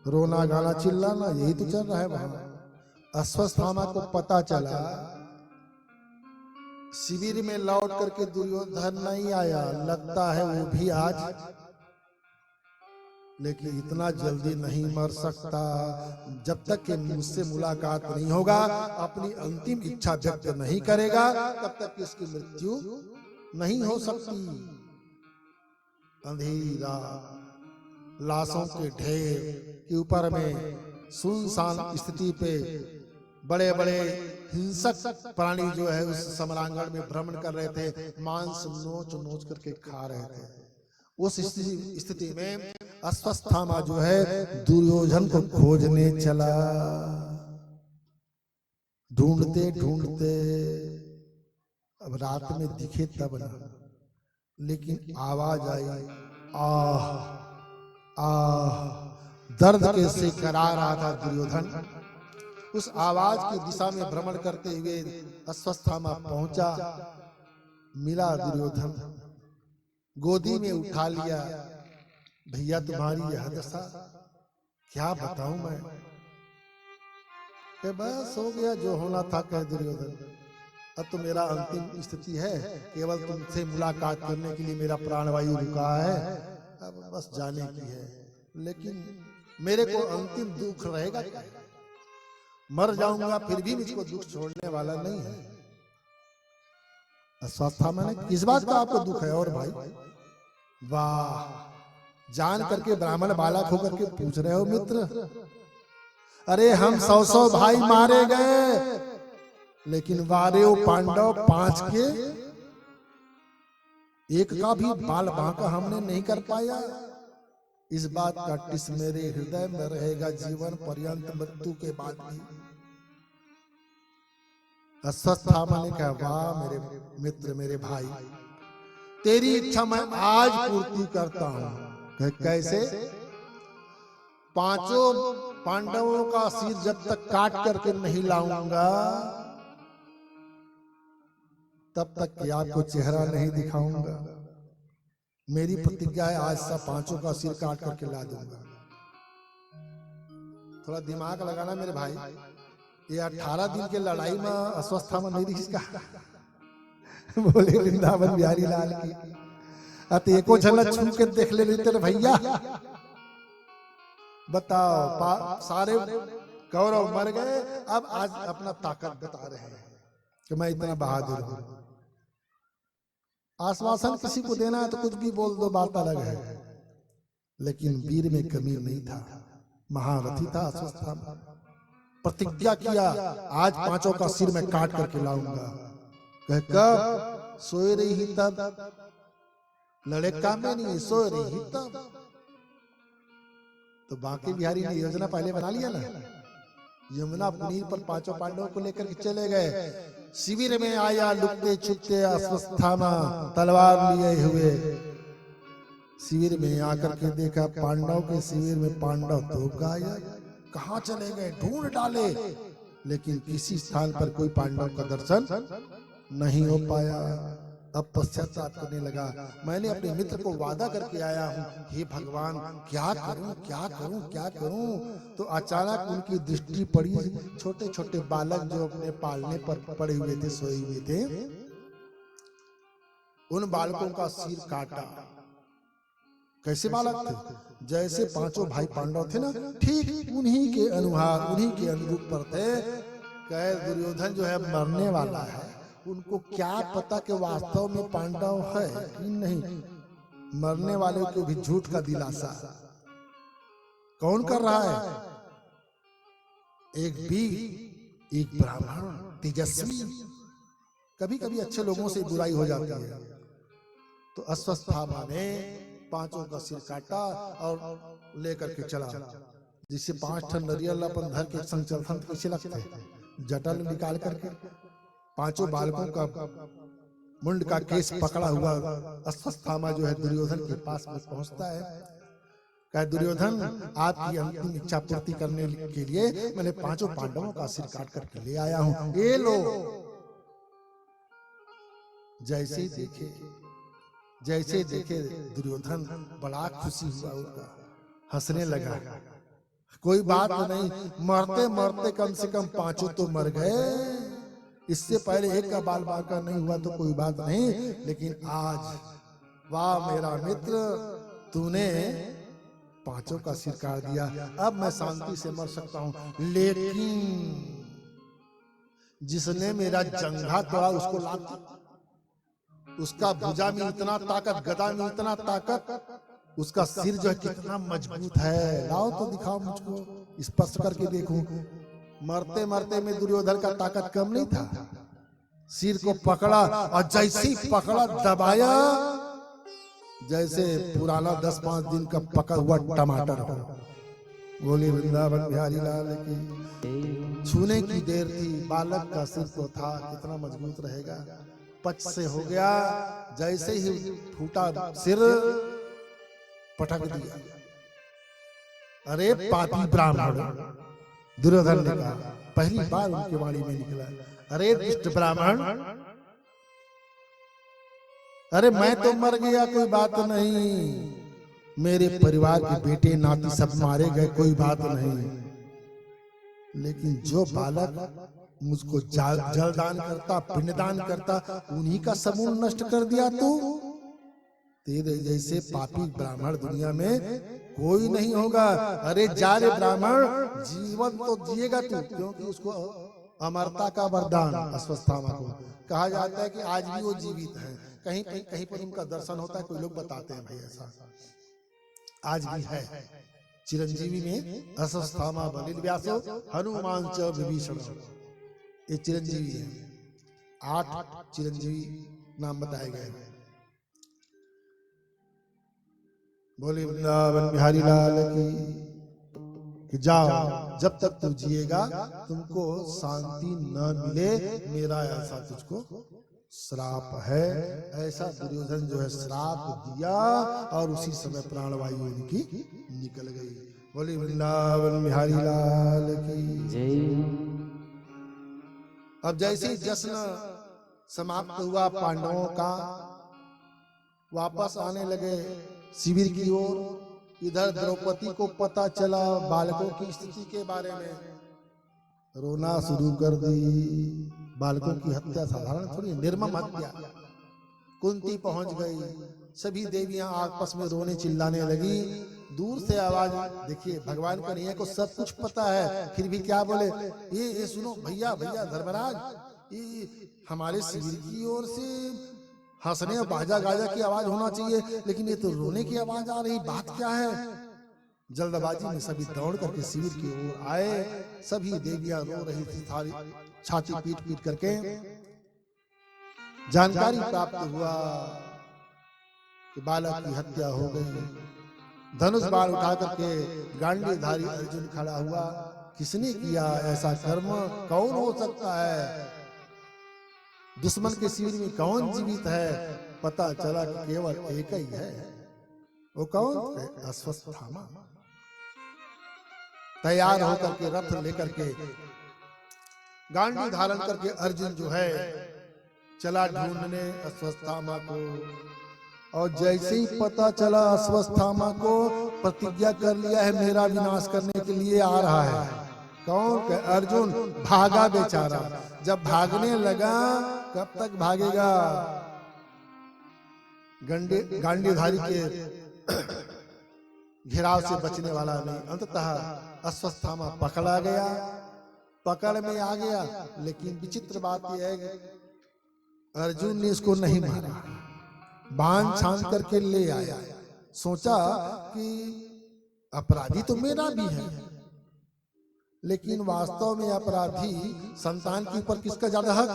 रोना गाना चिल्लाना यही तो चल रहा है वहां। अश्वत्थामा को पता चला शिविर में लौट करके दुर्योधन नहीं आया, लगता है वो भी आज, लेकिन इतना जल्दी नहीं मर सकता। जब तक कि मुझसे मुलाकात नहीं होगा, अपनी अंतिम इच्छा व्यक्त नहीं करेगा, तब तक इसकी मृत्यु नहीं हो सकती। अंधेरा, लाशों के ढेर के ऊपर में सुनसान स्थिति पे बड़े बड़े हिंसक प्राणी जो है उस समरांगण में भ्रमण कर रहे थे, मांस नोच नोच करके खा रहे थे। उस स्थिति में अश्वत्थामा जो है दुर्योधन को खोजने चला। ढूंढते ढूंढते अब रात में दिखे तब ना, लेकिन आवाज आई, आह आह, दर्द के से करा रहा था दुर्योधन। उस आवाज की दिशा में भ्रमण करते हुए अश्वत्थामा पहुंचा, मिला दुर्योधन, गोदी में उठा लिया। भैया तुम्हारी यह दशा क्या बताऊं मैं, कि बस हो गया जो होना था, कह दुर्योधन। अब तो मेरा अंतिम स्थिति है, केवल तुमसे मुलाकात करने के लिए मेरा प्राणवायु रुका है, अब बस जाने की है। लेकिन मेरे को अंतिम दुख रहेगा क्या? मर जाऊंगा फिर भी मुझको दुख छोड़ने वाला नहीं है। अश्वत्थामा ने, किस बात का आपको दुख है? और भाई वाह, जान करके ब्राह्मण बालक होकर के पूछ रहे हो मित्र। अरे हम 100 भाई मारे गए, लेकिन वारेव पांडव 5 के एक का भी बाल बांका हमने नहीं कर पाया। इस बात का टिस मेरे हृदय में रहेगा जीवन पर्यंत, मृत्यु के बाद भी। अश्वत्थामा ने कहा, वाह मेरे मित्र, मेरे भाई, तेरी इच्छा मैं आज पूर्ति करता हूं। कैसे? 5 पांडवों का सिर जब तक काट करके नहीं लाऊंगा, तब तक कि आपको चेहरा नहीं दिखाऊंगा। मेरी प्रतिज्ञा है, आज से 5 का सिर काट करके ला दूंगा। थोड़ा दिमाग लगाना मेरे भाई, ये 18 दिन के लड़ाई में अश्वत्थामा नहीं दिखा। बोले वृंदावन बिहारी लाल की, अत एको झलक छू के देख ले तेरे भैया। बताओ, सारे कौरव मर गए, अब आज अपना ताकत बता रहे हैं कि मैं इतना बहादुर हूं। आश्वासन किसी को देना है तो कुछ भी बोल दो, बात अलग है, लेकिन वीर में कमी नहीं था, महारथी था अश्वत्थामा। प्रतिज्ञा किया, आज 5 का सिर मैं काट करके लाऊंगा। कब? सोए रही तब, लड़े काम में नहीं, सोए रही तब। तो बांके बिहारी ने योजना पहले बना लिया ना। यमुना पुनीर पर 5 पांडवों को लेकर के चले गए। शिविर में आया लुकते छुपते अश्वत्थामा तलवार लिए हुए। शिविर में आकर के देखा, पांडव के शिविर में पांडव तो गायब। कहां चले गए? ढूंढ डाले, लेकिन किसी स्थान पर कोई पांडव का दर्शन नहीं हो पाया। अब पश्चाताप करने लगा, मैंने अपने मित्र को वादा करके आया हूं, हे भगवान क्या करूं क्या करूं क्या करूं। तो अचानक उनकी दृष्टि पड़ी, छोटे छोटे बालक जो अपने पालने पर पड़े हुए थे, सोए हुए थे, उन बालकों का सिर काटा। कैसे बालक थे? जैसे 5 भाई पांडव थे ना, ठीक उन्हीं के अनुहार, उन्हीं के अनुरूप पर थे। कहे दुर्योधन जो है मरने वाला है, उनको क्या पता कि वास्तव में पांडव है कि नहीं। मरने वाले को भी झूठ का दिलासा कौन कर रहा है? एक वीर, एक ब्राह्मण तेजस्वी। कभी कभी अच्छे लोगों से बुराई हो जाती है। तो अश्वत्थामा ने 5 का सिर काटा और लेकर के चला। जिससे 5 ठन नरियल अपन धर के संग चलथन कैसे लगते, जटल निकाल करके 5 बालकों का मुंड का केस पकड़ा हुआ अश्वत्थामा जो है दुर्योधन के पास में पहुंचता है। कहा, दुर्योधन आपकी अंतिम इच्छा पूर्ति करने के लिए मैंने 5 पांडवों का सिर काट करके ले आया हूं, ये लो। जैसे देखे दुर्योधन बड़ा खुशी हुआ, उनका हंसने लगा। कोई बात नहीं, मरते मरते कम से कम 5 तो मर गए। इससे पहले एक का बाल बांका नहीं हुआ तो कोई बात नहीं, लेकिन आज वाह मेरा मित्र, तूने 5 का सिर काट दिया, अब मैं शांति से मर सकता हूं। लेकिन जिसने मेरा जंघा तोड़ा उसको लात, उसका भुजा में इतना ताकत, गदा में इतना ताकत, उसका सिर जो है कितना मजबूत है। लाओ तो दिखाओ मुझको, स्पर्श करके देखूं। मरते मरते में दुर्योधन का ताकत कम नहीं था। सिर को पकड़ा और जैसे ही पकड़ा दबाया, जैसे पुराना 10-5 दिन का पका हुआ टमाटर हो। बोले वृंदावन बिहारी लाल की। छूने की देर थी, बालक का सिर तो था, कितना मजबूत रहेगा। पच से हो गया, जैसे ही फूटा सिर पटक दिया। अरे पापी ब्राह्मण, दुर्योधन ने कहा, पहली बार उनके वाणी में निकला, अरे दुष्ट ब्राह्मण, अरे मैं तो मर गया, कोई बात नहीं, मेरे परिवार के बेटे नाती सब मारे गए, कोई बात नहीं, लेकिन जो बालक मुझको जलदान करता, पिंडदान करता, उन्हीं का समूह नष्ट कर दिया तू। तेरे जैसे पापी ब्राह्मण दुनिया में कोई नहीं होगा। अरे जा रे ब्राह्मण, जीवन तो जिएगा तू, क्योंकि उसको अमरता का वरदान अश्वत्थामा को कहा जाता है कि आज भी वो जीवित है। कहीं कहीं पर उनका दर्शन होता है, कोई लोग बताते हैं भाई ऐसा आज भी है। चिरंजीवी में अश्वत्थामा बलिर्व्यासो हनुमान च विभीषण, ये चिरंजीवी है। 8 चिरंजीवी नाम बताए गए हैं। बोले वृंदावन बिहारी लाल की। कि जाओ, जब तक तू जिएगा तुमको शांति न मिले, मेरा ऐसा तुझको श्राप है। ऐसा दुर्योधन जो है श्राप दिया और उसी समय प्राणवायु उनकी निकल गई। बोले वृंदावन बिहारी लाल की जय। अब जैसे ही जश्न समाप्त हुआ पांडवों का, वापस आने लगे शिविर की ओर। इधर द्रौपदी को पता चला बालकों की स्थिति के बारे में, रोना शुरू कर दी। बालकों की हत्या साधारण थोड़ी, निर्मम हत्या। कुंती पहुंच गई, सभी देवियां आपस में रोने चिल्लाने लगी। दूर से आवाज, देखिए भगवान कन्हैया को सब कुछ पता है, फिर भी क्या बोले, ये सुनो भैया भैया धर्मराज, ये हमारे शिविर की ओर से हंसने और बाजा गाजा की आवाज होना चाहिए, लेकिन ये तो रोने की आवाज आ रही, बात क्या है। जल्दबाजी में सभी दौड़ करके शिविर की ओर आए। सभी देवियां रो रही थी, थाली छाती पीट पीट करके। जानकारी प्राप्त हुआ कि बालक की हत्या हो गई। धनुष बाण उठा करके गांडीधारी अर्जुन खड़ा हुआ। किसने किया ऐसा कर्म, कौन हो सकता है, दुश्मन के शिविर में कौन जीवित है। पता चला कि केवल एक ही है। वो कौन, अश्वत्थामा। तैयार होकर के रथ लेकर के गांडी धारण करके अर्जुन जो है चला ढूंढने अश्वत्थामा को। और जैसे ही पता चला अश्वत्थामा को, प्रतिज्ञा कर लिया है मेरा विनाश करने के लिए आ रहा है। कौन, अर्जुन। भागा बेचारा। जब भागने लगा, कब तक भागेगा, गांडीधारी के घेराव से बचने वाला नहीं। अंततः अश्वत्थामा पकड़ा गया, पकड़ में आ गया। लेकिन विचित्र बात यह है कि अर्जुन ने इसको नहीं मारा, बाण छान करके ले आया। सोचा कि अपराधी तो मेरा भी है, लेकिन वास्तव में अपराधी संतान के ऊपर किसका ज्यादा हक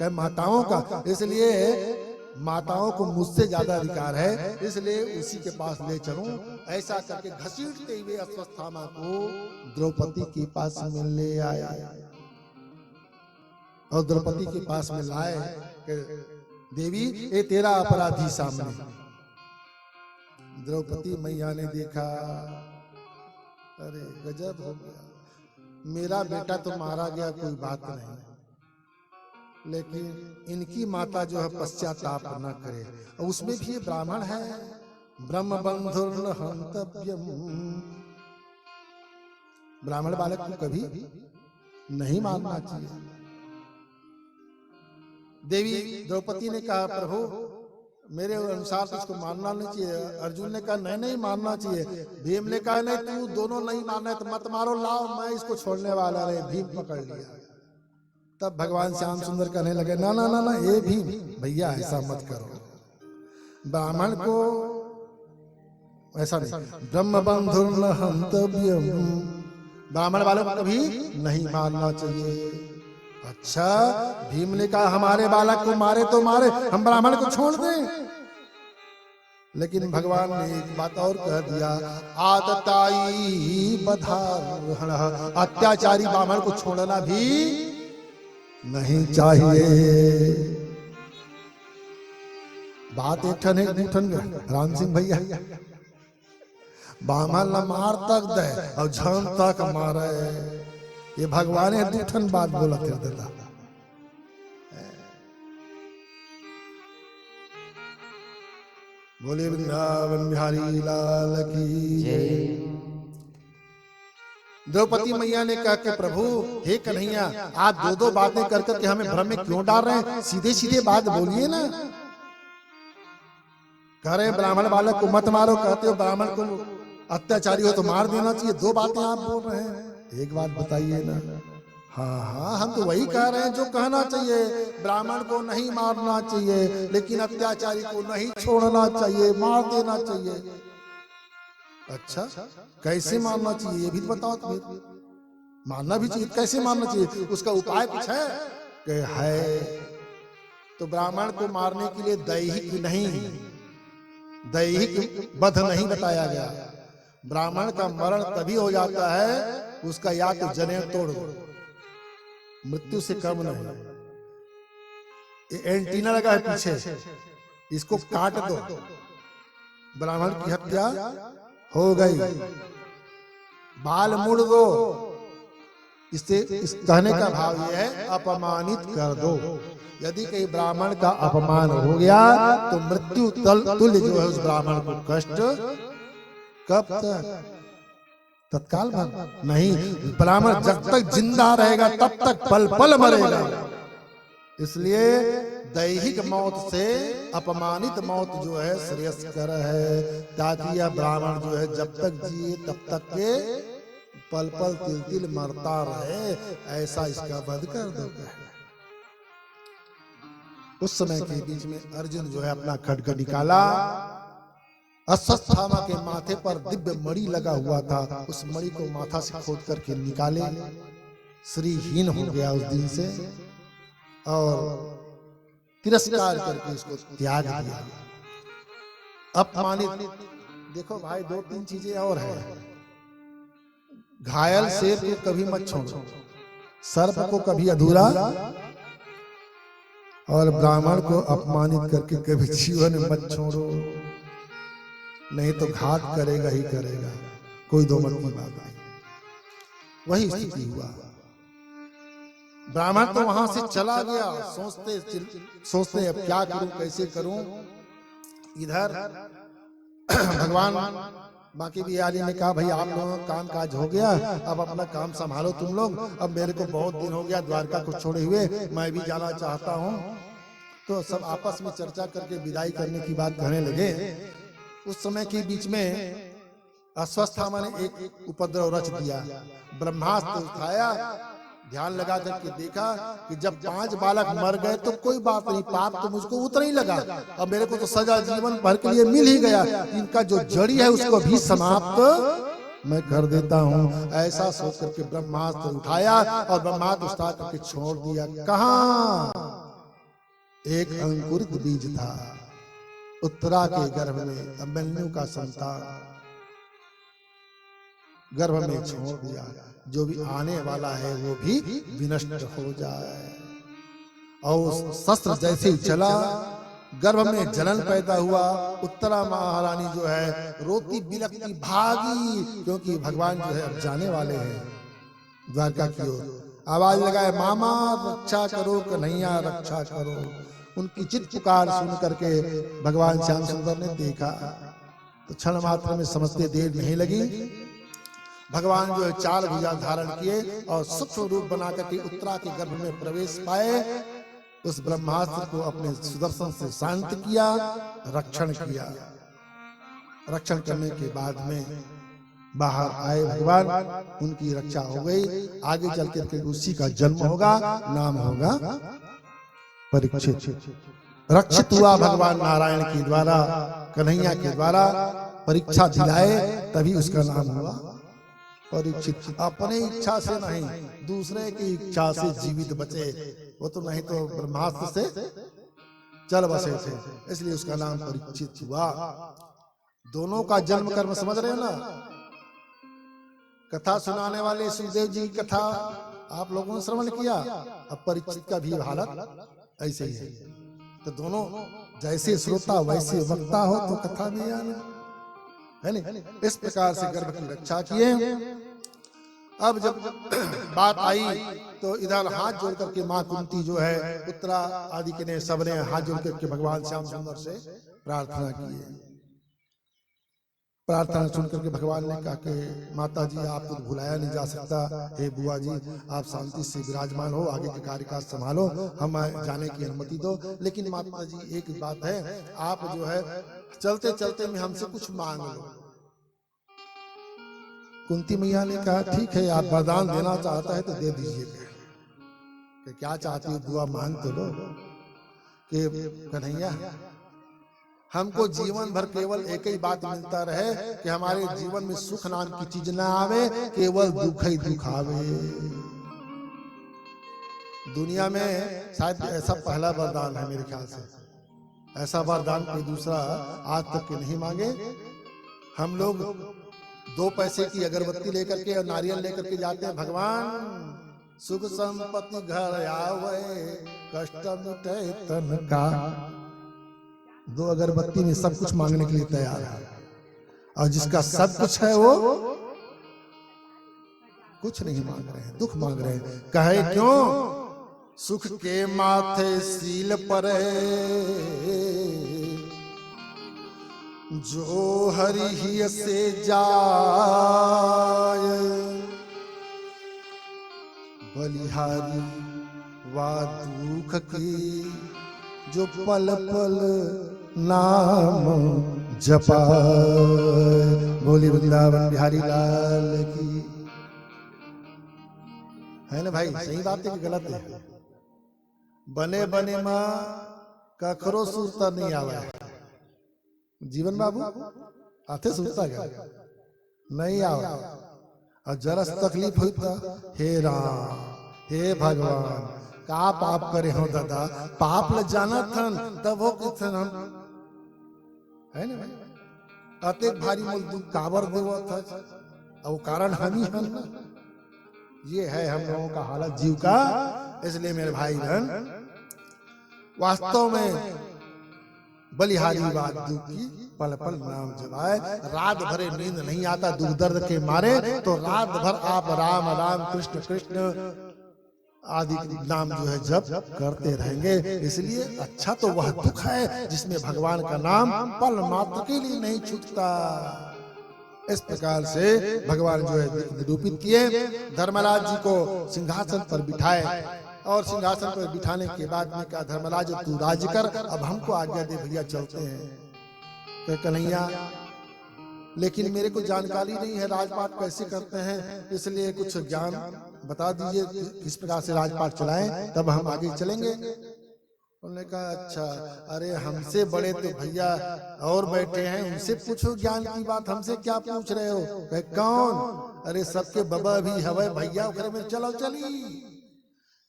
है, माताओं का। इसलिए माताओं को मुझसे ज्यादा अधिकार है, इसलिए उसी के पास ले चलूं। ऐसा करके घसीटते हुए अश्वत्थामा को द्रौपदी के पास में ले आया। और द्रौपदी के पास में लाए, देवी ये तेरा अपराधी सामने। द्रौपदी मैया ने देखा, अरे गजब हो गया, मेरा बेटा तो मारा गया, कोई बात नहीं, लेकिन इनकी माता जो है पश्चाताप न करे। और उसमें भी ये ब्राह्मण है। ब्रह्म बंधुर हंतव्यम, ब्राह्मण बालक को कभी नहीं मारना चाहिए। देवी द्रौपदी ने कहा, प्रभु मेरे अनुसार तो इसको मारना नहीं चाहिए। अर्जुन ने कहा नहीं नहीं मारना चाहिए। भीम ने कहा नहीं, तू दोनों नहीं मारना है तो मत मारो, लाओ मैं इसको छोड़ने वाला नहीं। भीम पकड़ लिया। तब भगवान श्याम सुंदर कहने लगे, ना ना ना ना, ये भीम भैया ऐसा मत करो, ब्राह्मण को ऐसा नहीं। ब्रह्म बंधुर हंतव्यम ब्राह्मण वालों को कभी नहीं मारना चाहिए। अच्छा, भीम ने कहा हमारे बालक को मारे तो मारे, हम ब्राह्मण को छोड़ दें। लेकिन भगवान ने एक बात और कह दिया, आतताई बधार, अत्याचारी ब्राह्मण को छोड़ना भी नहीं चाहिए। बात एक ठन है दूठन राम सिंह भैया, ब्राह्मण न मार तक दे और झन तक मारे, ये भगवान ने दूठन बात बोला फिर देता। बोले वृंदावन बिहारी लाल की जय। द्रौपदी मैया ने कहा कि प्रभु हे कन्हैया, आप दो दो बातें कर करके हमें भ्रम में क्यों डाल रहे हैं, सीधे सीधे बात बोलिए ना। कह रहे ब्राह्मण बालक को मत मारो, कहते हो ब्राह्मण को अत्याचारी हो तो मार देना चाहिए, दो बातें आप बोल रहे हैं, एक बात बताइए ना। हाँ हाँ, हम तो वही कह रहे हैं जो कहना चाहिए, ब्राह्मण को नहीं मारना चाहिए, लेकिन अत्याचारी को नहीं छोड़ना चाहिए, मार देना चाहिए। अच्छा, कैसे मारना चाहिए ये भी बताओ। तो मारना भी चाहिए, कैसे मारना चाहिए, उसका उपाय कुछ है? कि है तो ब्राह्मण को मारने के लिए दैहिक नहीं, दैहिक वध नहीं बताया गया। ब्राह्मण का मरण तभी हो जाता है उसका या तो जनेऊ तोड़ दो, मृत्यु से कम नहीं। एंटीना लगा है पीछे, इसको काट दो, ब्राह्मण की हत्या हो गई। बाल मुड़ दो, इससे इस कहने का भाव यह है अपमानित कर दो। यदि कहीं ब्राह्मण का अपमान हो गया तो मृत्यु तुल्य जो है उस ब्राह्मण को कष्ट कब तक, तत्काल नहीं, ब्राह्मण जब तक जिंदा रहेगा तब तक पल पल मरेगा। इसलिए दैहिक मौत से अपमानित मौत जो है श्रेयस्कर है, ताकि यह ब्राह्मण जो है जब तक जिए तब तक के पल पल तिल तिल मरता रहे, ऐसा इसका वध कर दो। उस समय के बीच में अर्जुन जो है अपना खड्ग निकाला, अश्वत्थामा के माथे पर दिव्य मणि लगा हुआ था, उस मणि को माथा से खोद करके निकाले, श्रीहीन हो गया उस दिन से और तिरस्कार करके उसको त्याग दिया, अपमानित। देखो भाई, दो तीन चीजें और है, घायल शेर को कभी मत छोड़ो, सर्प को कभी अधूरा, और ब्राह्मण को अपमानित करके कभी जीवन में मत छोड़ो, नहीं तो घात करेगा ही करेगा, कोई दो मत की बात नहीं। वही स्थिति हुआ, ब्राह्मण तो वहां से चला गया, सोचते अब क्या करूं, कैसे करूं। इधर भगवान बाकी भी आली ने कहा भाई आप लोगों का काम काज हो गया, अब अपना काम संभालो तुम लोग, अब मेरे को बहुत दिन हो गया द्वारका को छोड़े हुए, मैं भी जाना चाहता हूँ। तो सब आपस में चर्चा करके विदाई करने की बात कहने लगे। उस समय के बीच में अश्वत्थामा ने एक उपद्रव रच दिया, ब्रह्मास्त्र उठाया, ध्यान लगा करके देखा कि जब 5 बालक मर गए तो कोई बात नहीं, पाप तो मुझको उतना ही लगा, अब मेरे को तो सजा जीवन भर के लिए मिल ही गया, इनका जो जड़ी है उसको भी समाप्त मैं कर देता हूँ। ऐसा सोच करके ब्रह्मास्त्र उठाया और ब्रह्मास्त्र उठा करके छोड़ दिया। कहाँ? एक अंकुरित बीज था उत्तरा के गर्भ में, अभिमन्यु का संतान, गर्भ में छोड़ दिया। जो भी आने वाला है वो भी विनष्ट हो जाए। और शस्त्र जैसे ही चला, गर्भ में जलन पैदा हुआ, उत्तरा महारानी जो है रोती बिलखती भागी, क्योंकि भगवान जो है अब जाने वाले हैं द्वारका की ओर। आवाज लगाए, मामा रक्षा करो, कन्हैया रक्षा करो। उनकी चित पुकार सुन करके भगवान श्याम सुंदर ने देखा तो क्षण मात्र में समझते देर नहीं लगी। भगवान जो है 4 भुजा धारण किए और सूक्ष्म रूप बना करके उत्तरा के गर्भ में प्रवेश पाए। उस ब्रह्मास्त्र को अपने सुदर्शन से शांत किया, रक्षण किया। रक्षण करने के बाद में बाहर आए भगवान, उनकी रक्षा हो गई। आगे चल करके उसी का जन्म होगा, नाम होगा परीक्षित। रक्षित हुआ भगवान नारायण के द्वारा, कन्हैया के द्वारा परीक्षा दिलाए, तभी उसका नाम हुआ परीक्षित अपनी इच्छा से नहीं, दूसरे की इच्छा से जीवित बचे। वो तो नहीं तो ब्रह्मास्त्र से चल बसे थे, इसलिए उसका नाम परीक्षित हुआ। दोनों का जन्म कर्म समझ रहे हो ना। कथा सुनाने वाले सुखदेव जी की कथा आप लोगों ने श्रवण किया, अब परीक्षित का भी हालत ऐसे ही है। तो दोनों जैसे श्रोता वैसे वक्ता हो तो कथा भी आना है नहीं। इस प्रकार से गर्भ की रक्षा किए। अब जब बात आई तो इधर हाथ जोड़ करके माँ कुंती जो है, उत्तरा आदि के ने सबने हाथ जोड़ करके भगवान श्याम सुंदर से प्रार्थना की। प्रार्थना सुन करके भगवान ने कहा कि माता जी आप तो भुलाया नहीं जा सकता, हे बुआ जी आप शांति से विराजमान हो, आगे के कार्य काज संभालो, हम जाने की अनुमति दो। लेकिन माता जी एक बात है, आप जो है चलते चलते में हमसे कुछ मांग लो। कुंती मैया ने कहा ठीक है, आप वरदान देना चाहता है तो दे दीजिए। क्या चाहती हो बुआ, मांग तो लो। कि कन्हैया हमको जीवन भर केवल एक ही बात मिलता रहे कि हमारे जीवन में सुख नाम की चीज ना आवे, केवल दुख ही दुख आवे। दुनिया में शायद ऐसा पहला वरदान है मेरे ख्याल से, ऐसा वरदान कोई दूसरा आज तक के नहीं मांगे। हम लोग 2 पैसे की अगरबत्ती लेकर के और नारियल लेकर के जाते हैं, भगवान सुख संपत्ति घर आवे, कष्ट मिटे तन का। 2 अगरबत्ती में सब कुछ मांगने के लिए तैयार है, और जिसका सब कुछ है वो कुछ नहीं मांग रहे हैं, दुख मांग रहे हैं। कहे क्यों? सुख के माथे सील परे, जो हरि ही से जाय, बलिहारी वा दुख की, जो पल पल नाम जपाए। बोली वृंदावन बिहारी लाल की। है ना भाई, सही बात है कि गलत है? बने बने माँ कखरो सुरता नहीं आवा। जीवन बाबू आते सुरता क्या नहीं आवा, और जरा तकलीफ हुई था, हे राम हे भगवान का पाप करे हो दादा, पाप ल जाना थन तब वो किथन हम है ना भाई। अते भारी मूल दुख काबर देव था, और वो कारण हम ही हम ना। ये है हम लोगों का हालत जीव का। इसलिए मेरे भाई बहन वास्तव में बलिहारी बात दुख की, पल पल नाम जपाए। रात भरे नींद नहीं आता दुख दर्द के मारे, तो रात भर आप राम राम कृष्ण कृष्ण आदि नाम जो है जप करते रहेंगे। इसलिए अच्छा तो वह दुख है जिसमें भगवान का नाम पल मात्र के लिए नहीं छूटता। इस प्रकार से भगवान जो है निरूपित किए। धर्मराज जी को सिंहासन पर बिठाए, और सिंहासन पर बिठाने के बाद में कहा धर्मराज तू राज कर, अब हमको आज्ञा दे भैया चलते हैं। कन्हैया लेकिन मेरे को जानकारी नहीं है राजपाट कैसे करते हैं, इसलिए कुछ ज्ञान बता दीजिए किस प्रकार से राजपाट चलाएं, तब हम आगे चलेंगे। उन्होंने कहा अच्छा, अरे हमसे बड़े तो भैया और बैठे हैं, उनसे पूछो ज्ञान की बात, हमसे क्या पूछ रहे हो? कहे कौन? अरे सबके बाबा भी हवे भैया, ओकरे में चलो चली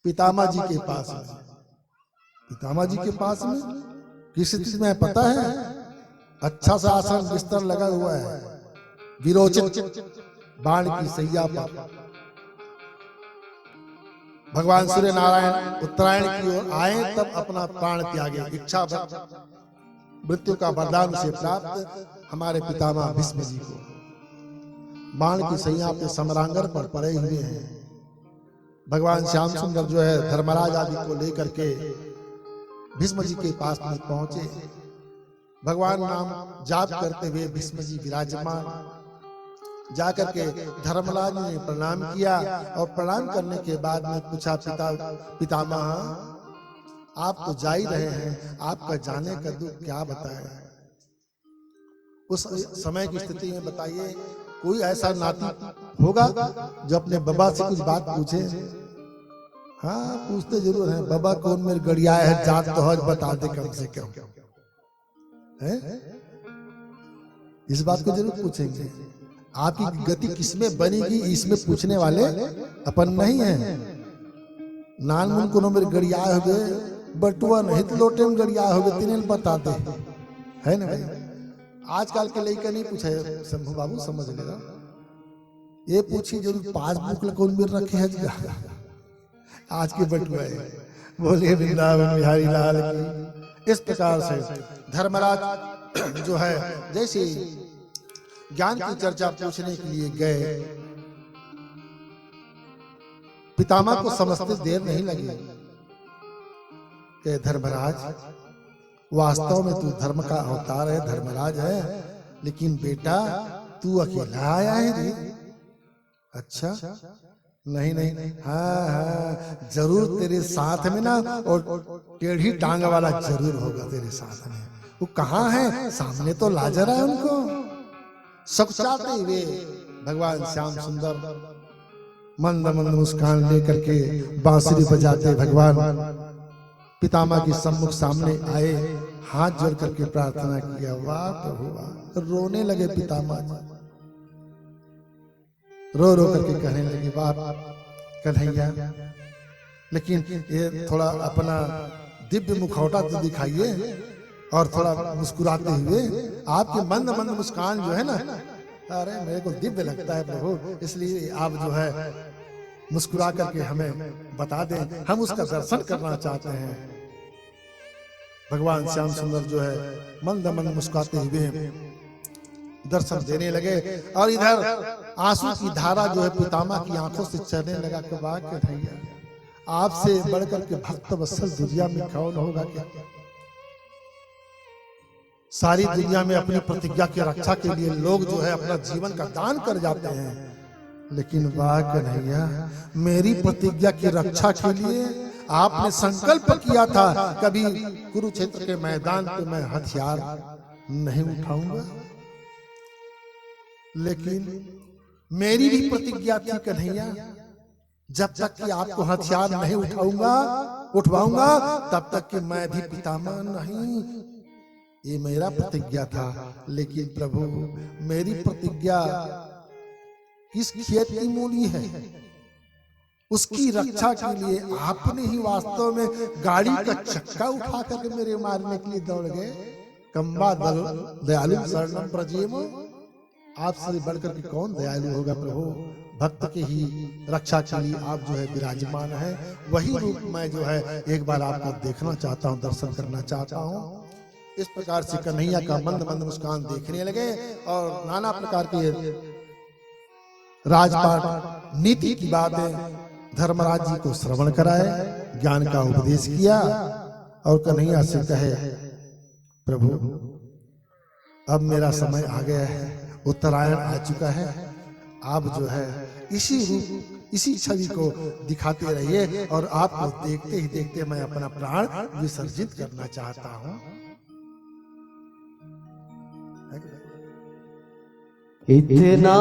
पितामा जी के पास में। पितामा जी के पास में किस स्थिति में पता है? अच्छा सा आसन बिस्तर लगा हुआ है, विरोचित बाण की सैया पर। भगवान सूर्य नारायण उत्तरायण की ओर आए तब अपना प्राण त्यागे। इच्छा मृत्यु का वरदान से प्राप्त हमारे पितामह भीष्म जी को बाण की सैया पे समरांगर पर पड़े हुए हैं। भगवान श्याम सुंदर जो है धर्मराज आदि को लेकर के भीष्म जी के पास में पहुंचे। भगवान नाम जाप करते हुए भीष्म जी विराजमान। जाकर के धर्मराज ने प्रणाम किया, और प्रणाम करने के बाद में पूछा पितामह आप तो जा ही रहे हैं, आपका जाने का दुख क्या बताएं? उस समय की स्थिति में बताइए, कोई ऐसा नाती होगा जो अपने बाबा से कुछ बात पूछे? हाँ पूछते जरूर हैं, बाबा कौन मेरे गड़िया है, जात तो हज बता दे कम से कम है? इस बात को जरूर पूछेंगे। आपकी गति किसमें बनेगी इसमें पूछने वाले अपन नहीं है। नान मुन को मेरे गड़िया हो गए बटुआ नहीं तो लोटे में गड़िया हो गए तीन बताते है ना भाई। आजकल के लड़का नहीं पूछे शंभू बाबू समझ लेगा, ये पूछी जरूर पासबुक कौन मिल रखे है आज के बटुआ बोले वृंदावन बिहारी लाल की। इस प्रकार से धर्मराज जो है जैसे ज्ञान की चर्चा पूछने के लिए गए, पितामह को समझते देर नहीं लगी कि धर्मराज वास्तव में तू धर्म का अवतार है, धर्मराज है, लेकिन बेटा तू अकेला आया है रे। अच्छा नहीं नहीं हाँ हाँ जरूर तेरे साथ में ना और टेढ़ी टांग वाला जरूर होगा तेरे साथ में। वो कहाँ है? सामने तो ला जरा है उनको। सकचाते हुए भगवान श्याम सुंदर मंद मंद मुस्कान लेकर के बांसुरी बजाते भगवान पितामह के सम्मुख सामने आए, हाथ जोड़ करके प्रार्थना किया। वाह प्रभु वाह। रोने लगे पितामह जी, रो रो करके कहने लगे वाह कन्हैया, लेकिन ये थोड़ा अपना दिव्य मुखौटा तो दिखाइए और थोड़ा मुस्कुराते हुए। आपके मंद मंद मुस्कान जो है ना, अरे मेरे को दिव्य लगता है प्रभु, इसलिए आप जो है मुस्कुरा करके हमें बता दें, हम उसका दर्शन करना चाहते हैं। भगवान श्याम सुंदर जो है मंद मंद मुस्कुराते हुए दर्शन देने लगे और इधर आंसू की धारा जो है पितामह की आंखों से चलने लगा कि वाह कन्हैया, आपसे बढ़कर के भक्त वत्सल दुनिया में कौन होगा क्या? सारी दुनिया में अपनी प्रतिज्ञा की रक्षा के लिए लोग जो है अपना जीवन का दान कर जाते हैं, लेकिन वाह कन्हैया मेरी प्रतिज्ञा की रक्षा के लिए आपने संकल्प किया था कभी कुरुक्षेत्र के मैदान पे मैं हथियार नहीं उठाऊंगा, लेकिन मेरी भी प्रतिज्ञा थी कन्हैया जब तक कि आपको हथियार नहीं उठवाऊंगा तब तक कि मैं भी पितामह नहीं। ये मेरा प्रतिज्ञा था, लेकिन प्रभु मेरी प्रतिज्ञा किस खेत की मूली है? उसकी रक्षा के लिए आपने ही वास्तव में गाड़ी का चक्का उठा करके मेरे मारने के लिए दौड़ गए। कम्बा दयालु शरणम प्रजेमो, आपसे बढ़कर के कौन दयालु होगा प्रभु? भक्त की ही रक्षा के लिए आप जो है विराजमान है, वही रूप मैं जो है एक बार आपको देखना चाहता हूँ, दर्शन करना चाहता हूँ। इस प्रकार से कन्हैया का मंद मंद मुस्कान देखने लगे और नाना प्रकार के राजपाट नीति की बातें धर्मराज जी को श्रवण कराए, ज्ञान का उपदेश किया और कन्हैया से कहे प्रभु अब मेरा समय आ गया है, उत्तरायण आ चुका है, आप जो है इसी रूप इसी छवि को दिखाते रहिए और आपको देखते ही देखते मैं अपना प्राण विसर्जित करना चाहता हूँ। इतना